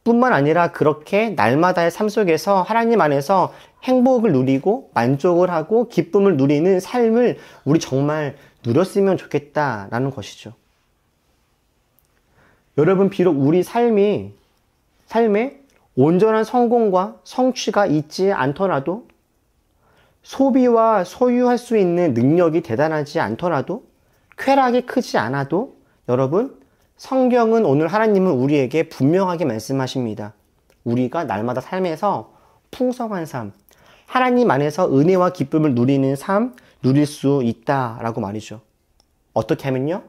뿐만 아니라 그렇게 날마다의 삶 속에서 하나님 안에서 행복을 누리고 만족을 하고 기쁨을 누리는 삶을 우리 정말 누렸으면 좋겠다라는 것이죠. 여러분, 비록 우리 삶에 온전한 성공과 성취가 있지 않더라도, 소비와 소유할 수 있는 능력이 대단하지 않더라도, 쾌락이 크지 않아도, 여러분, 성경은 오늘 하나님은 우리에게 분명하게 말씀하십니다. 우리가 날마다 삶에서 풍성한 삶, 하나님 안에서 은혜와 기쁨을 누리는 삶, 누릴 수 있다라고 말이죠. 어떻게 하면요?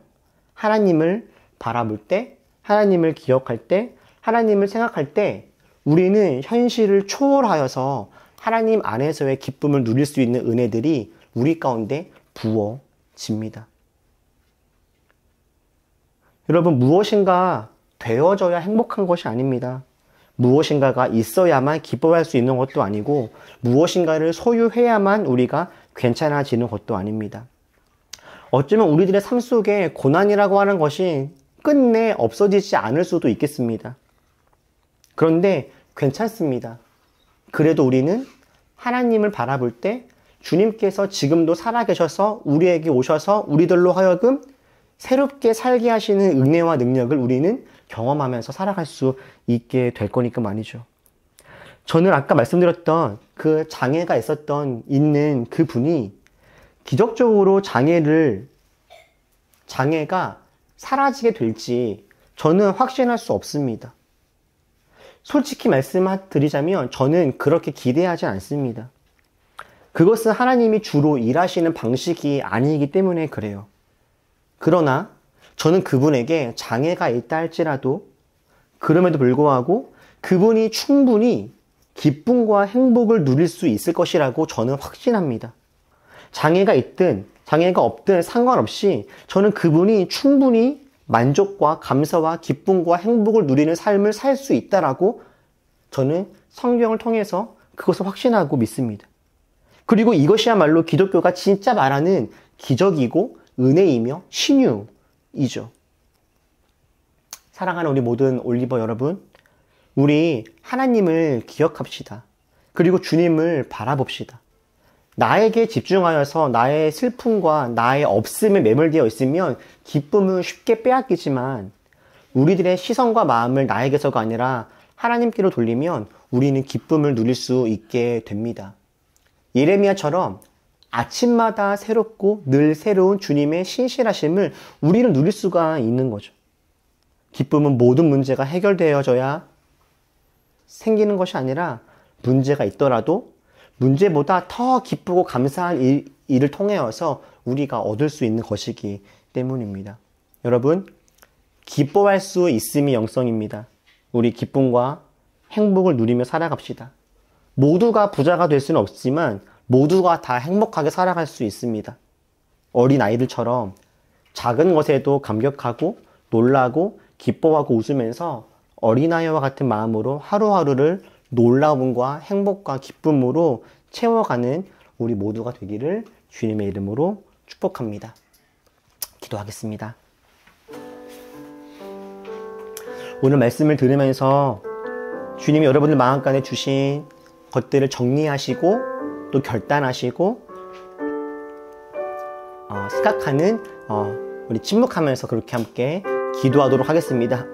하나님을 바라볼 때, 하나님을 기억할 때, 하나님을 생각할 때 우리는 현실을 초월하여서 하나님 안에서의 기쁨을 누릴 수 있는 은혜들이 우리 가운데 부어집니다. 여러분, 무엇인가 되어져야 행복한 것이 아닙니다. 무엇인가가 있어야만 기뻐할 수 있는 것도 아니고 무엇인가를 소유해야만 우리가 괜찮아지는 것도 아닙니다. 어쩌면 우리들의 삶 속에 고난이라고 하는 것이 끝내 없어지지 않을 수도 있겠습니다. 그런데 괜찮습니다. 그래도 우리는 하나님을 바라볼 때 주님께서 지금도 살아계셔서 우리에게 오셔서 우리들로 하여금 새롭게 살게 하시는 은혜와 능력을 우리는 경험하면서 살아갈 수 있게 될 거니까 말이죠. 저는 아까 말씀드렸던 그 장애가 있는 그 분이 기적적으로 장애가 사라지게 될지 저는 확신할 수 없습니다. 솔직히 말씀드리자면 저는 그렇게 기대하지 않습니다. 그것은 하나님이 주로 일하시는 방식이 아니기 때문에 그래요. 그러나 저는 그분에게 장애가 있다 할지라도 그럼에도 불구하고 그분이 충분히 기쁨과 행복을 누릴 수 있을 것이라고 저는 확신합니다. 장애가 있든 장애가 없든 상관없이 저는 그분이 충분히 만족과 감사와 기쁨과 행복을 누리는 삶을 살 수 있다라고 저는 성경을 통해서 그것을 확신하고 믿습니다. 그리고 이것이야말로 기독교가 진짜 말하는 기적이고 은혜이며 신유이죠. 사랑하는 우리 모든 올리버 여러분, 우리 하나님을 기억합시다. 그리고 주님을 바라봅시다. 나에게 집중하여서 나의 슬픔과 나의 없음에 매몰되어 있으면 기쁨을 쉽게 빼앗기지만 우리들의 시선과 마음을 나에게서가 아니라 하나님께로 돌리면 우리는 기쁨을 누릴 수 있게 됩니다. 예레미야처럼 아침마다 새롭고 늘 새로운 주님의 신실하심을 우리는 누릴 수가 있는 거죠. 기쁨은 모든 문제가 해결되어져야 생기는 것이 아니라 문제가 있더라도 문제보다 더 기쁘고 감사한 일을 통하여서 우리가 얻을 수 있는 것이기 때문입니다. 여러분, 기뻐할 수 있음이 영성입니다. 우리 기쁨과 행복을 누리며 살아갑시다. 모두가 부자가 될 수는 없지만 모두가 다 행복하게 살아갈 수 있습니다. 어린 아이들처럼 작은 것에도 감격하고 놀라고 기뻐하고 웃으면서 어린아이와 같은 마음으로 하루하루를 놀라움과 행복과 기쁨으로 채워가는 우리 모두가 되기를 주님의 이름으로 축복합니다. 기도하겠습니다. 오늘 말씀을 들으면서 주님이 여러분들 마음간에 주신 것들을 정리하시고 또 결단하시고 생각하는 우리 침묵하면서 그렇게 함께 기도하도록 하겠습니다.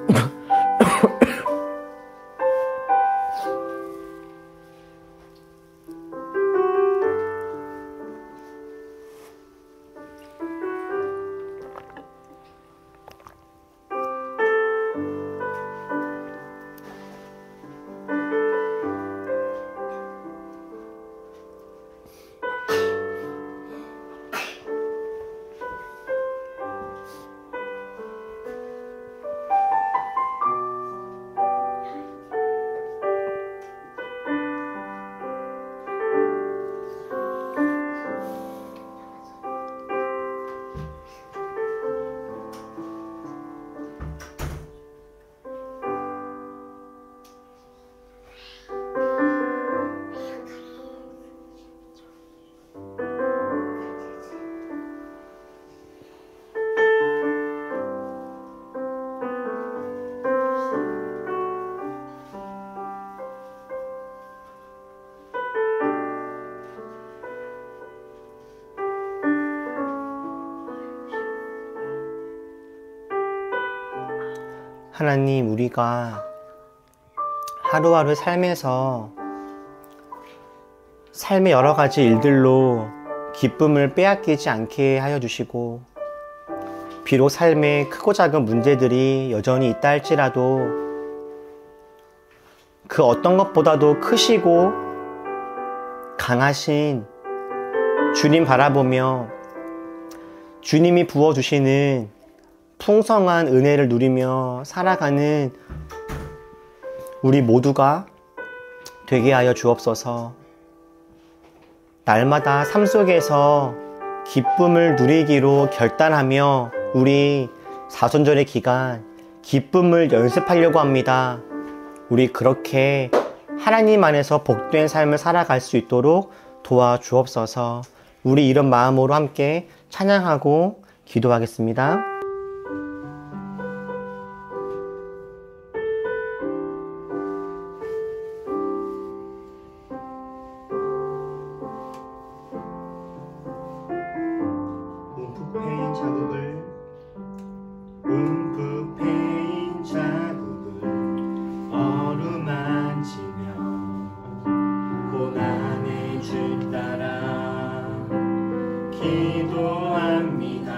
하나님, 우리가 하루하루 삶에서 삶의 여러 가지 일들로 기쁨을 빼앗기지 않게 하여 주시고, 비록 삶에 크고 작은 문제들이 여전히 있다 할지라도 그 어떤 것보다도 크시고 강하신 주님 바라보며 주님이 부어주시는 풍성한 은혜를 누리며 살아가는 우리 모두가 되게 하여 주옵소서. 날마다 삶 속에서 기쁨을 누리기로 결단하며 우리 사순절의 기간 기쁨을 연습하려고 합니다. 우리 그렇게 하나님 안에서 복된 삶을 살아갈 수 있도록 도와주옵소서. 우리 이런 마음으로 함께 찬양하고 기도하겠습니다. 움푹 패인 자국을 어루만지며 고난의 줄 따라 기도합니다.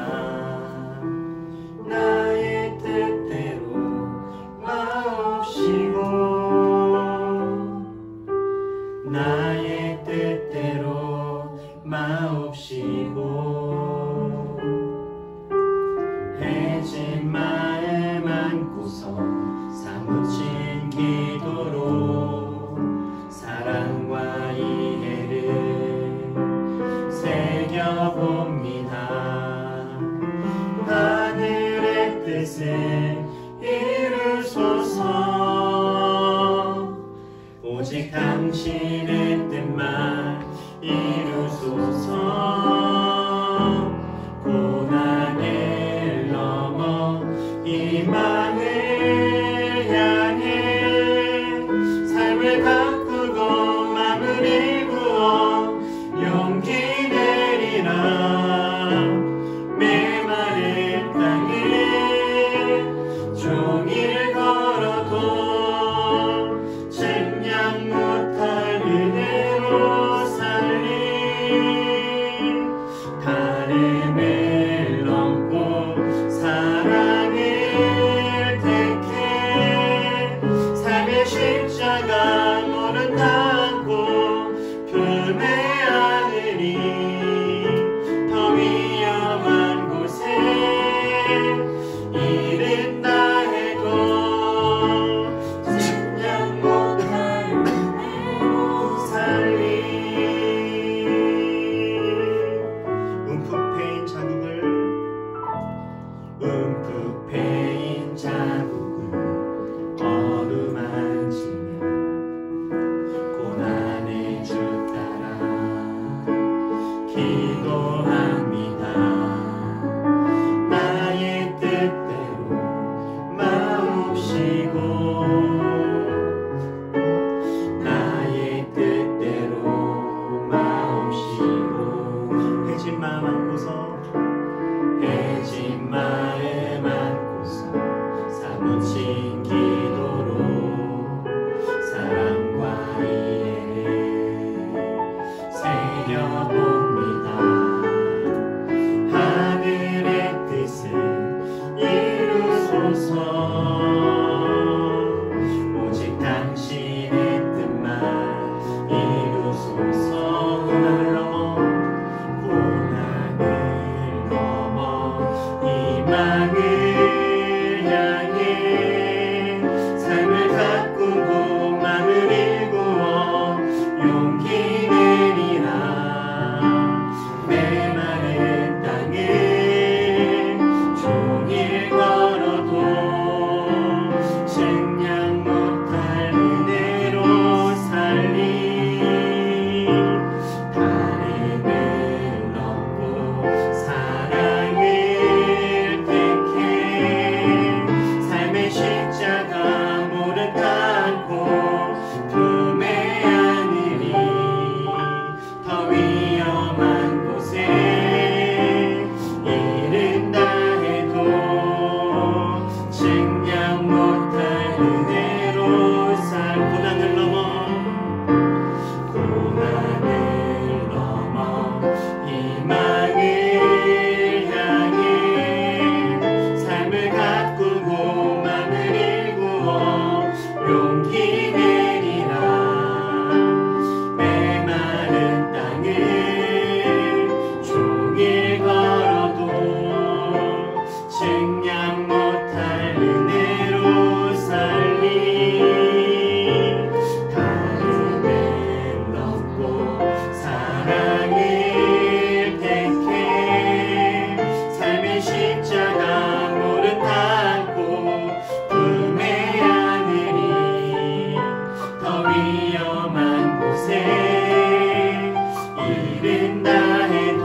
은혜로 살 고난을 넘어 희망을 향해 삶을 가꾸고 맘을 일구어 용기 내리라. 메마른 땅을 종일 걸어도 측량 못할 은혜로 살리. 다름을 넘고 사랑을 택해 삶의 십자가 무릎 꿇고 품에 안으리. 더 위험한 곳에 이른다 해도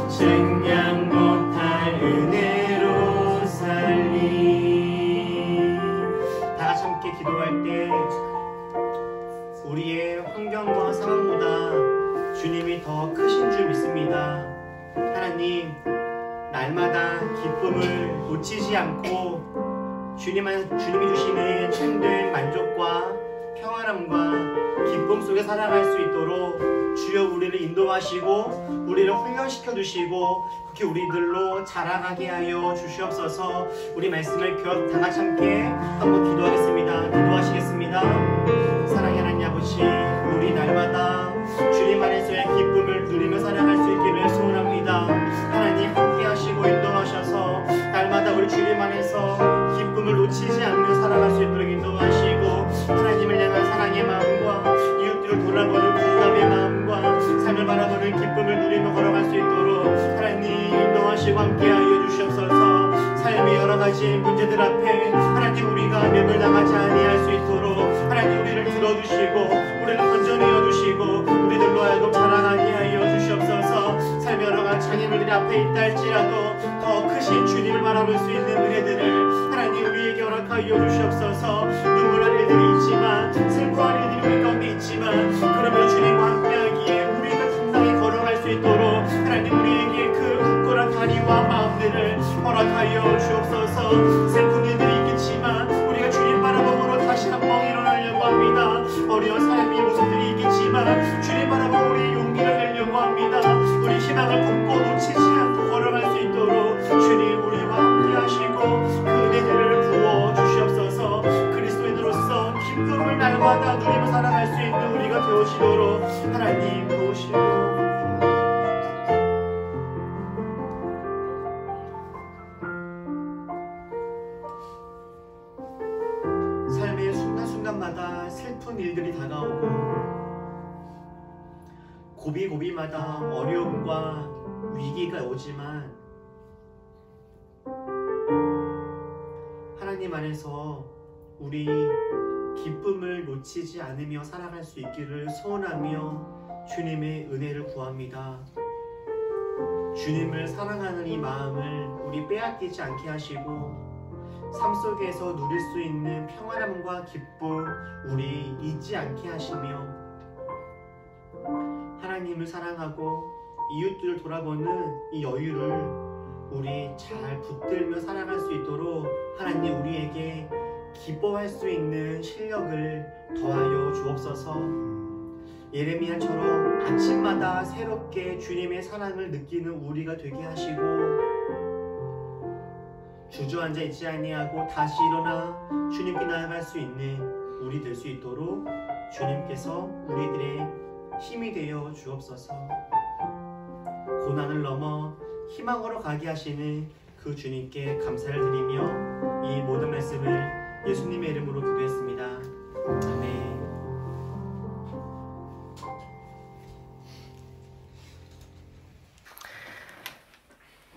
측량 못할 은혜로 살리. 다 같이 함께 기도할 때 우리의 환경과 상황보다 주님이 더 크신 줄 믿습니다. 하나님, 날마다 기쁨을 놓치지 않고 주님이 주시는 참된 만족과 평안함과 기쁨 속에 살아갈 수 있도록 주여 우리를 인도하시고 우리를 훈련시켜 주시고 그렇게 우리들로 자라가게 하여 주시옵소서. 우리 말씀을 다 같이 함께 한번 기도하겠습니다. 기도하시겠습니다. 사랑의 하나님 아버지, 우리 날마다 주님 안에서의 기쁨을 누리며 살아갈 수 있기를 소원합니다. 하나님 함께 하시고 인도하셔서 날마다 우리 주님 안에서 기쁨을 놓치지 않으며 살아갈 수 있도록 인도하시고 하나님을 향한 사랑의 마음과 이웃들을 돌아보는 공감의 마음과 삶을 바라보는 기쁨을 누리며 걸어갈 수 있도록 하나님 인도하시고 함께하여 주시옵소서. 삶의 여러 가지 문제들 앞에 하나님 우리가 매몰당하지 아니할 수 있도록 하나님 우리를 들어주시고 우리를 건져내어 주시고 우리들로 하여금 자라나게 하여 주시옵소서. 삶의 여러 가지 장애물들이 앞에 있다 할지라도 더 크신 주님을 바라볼 수 있는 은혜들을 하나님 우리에게 허락하여 주시옵소서. 눈물날 일들이 있지만 슬퍼할 일들이 우리 가운데 있지만 그러면 주님과 함께하기에 우리가 당당히 걸어갈 수 있도록 하나님 우리에게 그 굳건한 다리와 마음들을 허락하여 주옵소서. 슬픈 일들이 있겠지만 우리가 주님 바라보므로 다시 한번 일어나려고 합니다. 어려운 삶의 모습들이 있겠지만 주님 바라보고 우리 용기를 내려고 합니다. 우리 희망을 품고 놓치지 않고 걸어갈 수 있도록 주님 우리와 함께 하시고 그 은혜들을 부어 주시옵소서. 그리스도인으로서 기쁨을 날마다 누리며 살아갈 수 있는 우리가 되어지도록 하나님 도우시고 삶의 순간순간마다 슬픈 일들이 다가오고 고비고비마다 어려움과 위기가 오지만 하나님 안에서 우리 기쁨을 놓치지 않으며 살아갈 수 있기를 소원하며 주님의 은혜를 구합니다. 주님을 사랑하는 이 마음을 우리 빼앗기지 않게 하시고 삶 속에서 누릴 수 있는 평안함과 기쁨 우리 잊지 않게 하시며 하나님을 사랑하고 이웃들을 돌아보는 이 여유를 우리 잘 붙들며 살아갈 수 있도록 하나님 우리에게 기뻐할 수 있는 실력을 더하여 주옵소서. 예레미야처럼 아침마다 새롭게 주님의 사랑을 느끼는 우리가 되게 하시고 주저앉아 있지 아니하고 다시 일어나 주님께 나아갈 수 있는 우리 될 수 있도록 주님께서 우리들의 힘이 되어 주옵소서. 고난을 넘어 희망으로 가게 하시는 그 주님께 감사를 드리며 이 모든 말씀을 예수님의 이름으로 기도했습니다. 아멘.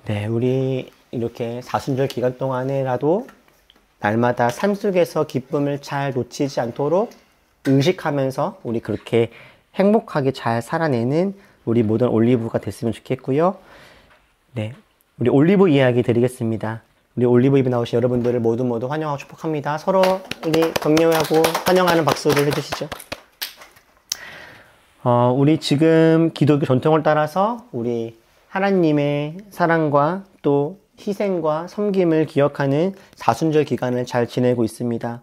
네, 우리 이렇게 사순절 기간 동안에라도 날마다 삶 속에서 기쁨을 잘 놓치지 않도록 의식하면서 우리 그렇게 행복하게 잘 살아내는 우리 모든 올리브가 됐으면 좋겠고요. 네, 우리 올리브 이야기 드리겠습니다. 우리 올리브 입에 나오신 여러분들을 모두 환영하고 축복합니다. 서로 우리 격려하고 환영하는 박수를 해주시죠. 우리 지금 기독교 전통을 따라서 우리 하나님의 사랑과 또 희생과 섬김을 기억하는 사순절 기간을 잘 지내고 있습니다.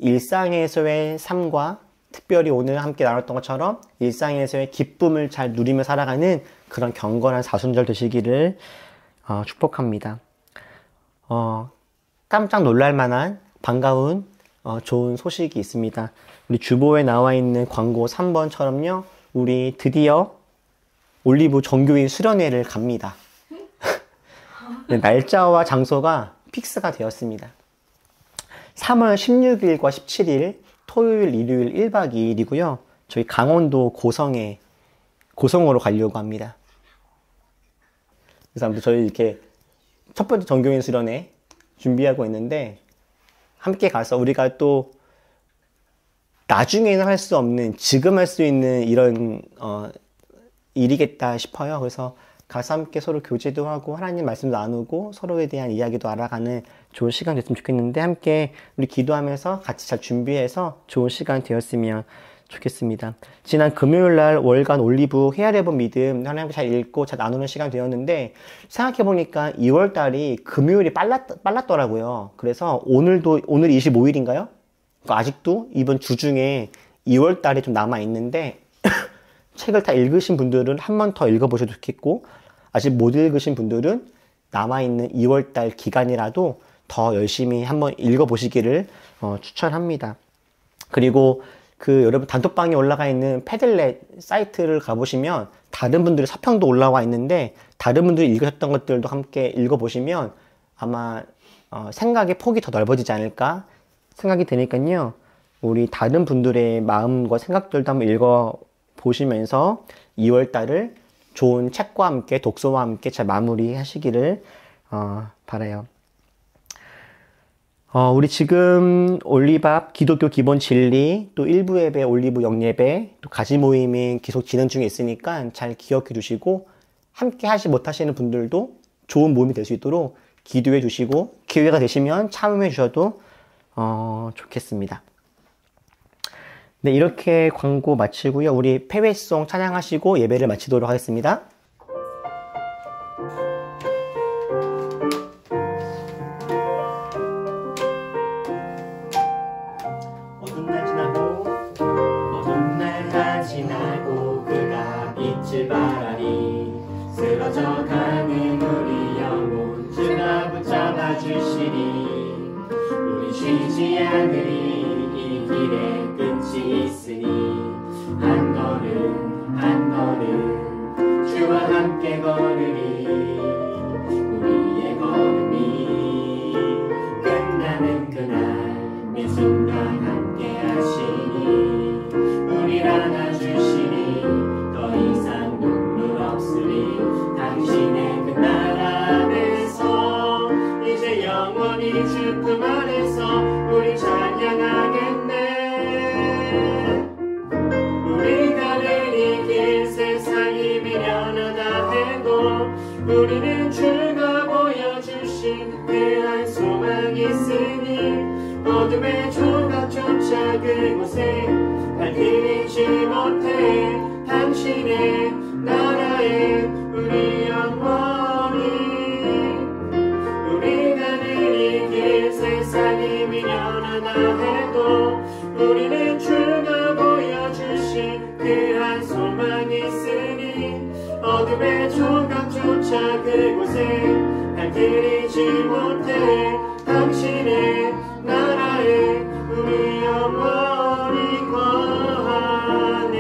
일상에서의 삶과 특별히 오늘 함께 나눴던 것처럼 일상에서의 기쁨을 잘 누리며 살아가는 그런 경건한 사순절 되시기를 축복합니다. 깜짝 놀랄 만한 반가운 좋은 소식이 있습니다. 우리 주보에 나와 있는 광고 3번처럼요. 우리 드디어 올리브 정교인 수련회를 갑니다. 네, 날짜와 장소가 픽스가 되었습니다. 3월 16일과 17일 토요일, 일요일 1박 2일이고요. 저희 강원도 고성으로 가려고 합니다. 그래서 아무튼 저희 이렇게 첫 번째 정교인 수련회 준비하고 있는데 함께 가서 우리가 또 나중에는 할 수 없는 지금 할 수 있는 이런 일이겠다 싶어요. 그래서 가서 함께 서로 교제도 하고 하나님 말씀도 나누고 서로에 대한 이야기도 알아가는 좋은 시간 됐으면 좋겠는데 함께 우리 기도하면서 같이 잘 준비해서 좋은 시간 되었으면 좋겠습니다. 지난 금요일날 월간 올리브 헤아려본 믿음 하나님께 잘 읽고 잘 나누는 시간 되었는데 생각해보니까 2월달이 금요일이 빨랐더라고요. 그래서 오늘 25일인가요? 아직도 이번 주 중에 2월달이 좀 남아있는데 책을 다 읽으신 분들은 한 번 더 읽어보셔도 좋겠고 아직 못 읽으신 분들은 남아있는 2월달 기간이라도 더 열심히 한번 읽어보시기를 추천합니다. 그리고 여러분 단톡방에 올라가 있는 패들렛 사이트를 가보시면 다른 분들의 서평도 올라와 있는데 다른 분들이 읽으셨던 것들도 함께 읽어보시면 아마 생각의 폭이 더 넓어지지 않을까 생각이 되니까요. 우리 다른 분들의 마음과 생각들도 한번 읽어보시면서 2월달을 좋은 책과 함께 독서와 함께 잘 마무리하시기를 바라요. 우리 지금 올리밥 기독교 기본 진리 또 일부 예배 올리브 영예배 또 가지 모임이 계속 진행 중에 있으니까 잘 기억해 두시고 함께 하지 못하시는 분들도 좋은 모임이 될 수 있도록 기도해 주시고 기회가 되시면 참여해 주셔도 좋겠습니다. 네, 이렇게 광고 마치고요. 우리 패배송 찬양하시고 예배를 마치도록 하겠습니다. 어둠 날 지나고 그가 빛을 발하니 쓰러져가는 우리 영혼 주가 붙잡아 주시니 우리 쉬지 않으리 이 길에 끝이 있으니 한 걸음 주와 함께 걸으리 우리의 걸음이 끝나는 그날 예수님과 함께 하시니 우리를 안아주시니 더 이상 눈물 없으리 당신의 그 나라 안에서 이제 영원히 주 품 안에서 우리 찬양하겠네. 우리 가는 이 길 세상이 미련하다 해도 우리는 주가 보여주신 그한 소망이 있으니 어둠의 조각조차 그곳에 발견이지 못해 당신의 나라에 우리 영원히 우리 가는 이 길 세상이 미련하다 해도 우리는 주가 보여주신 그한 소망이 있으니 어둠의 조각조차 그곳에 발견이지 못해 당신의 나라에 우리 영원히 거하네.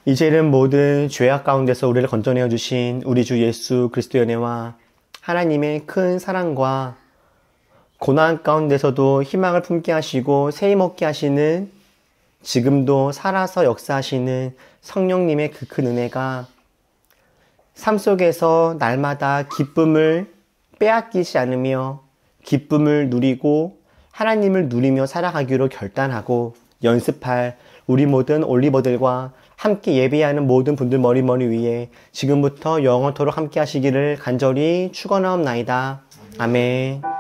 이제는 모든 죄악 가운데서 우리를 건져내어 주신 우리 주 예수 그리스도의 은혜와 하나님의 큰 사랑과 고난 가운데서도 희망을 품게 하시고 새 힘 얻게 하시는 지금도 살아서 역사하시는 성령님의 그 큰 은혜가 삶 속에서 날마다 기쁨을 빼앗기지 않으며 기쁨을 누리고 하나님을 누리며 살아가기로 결단하고 연습할 우리 모든 올리버들과 함께 예배하는 모든 분들 머리 위에 지금부터 영원토록 함께 하시기를 간절히 축원하옵나이다. 아멘.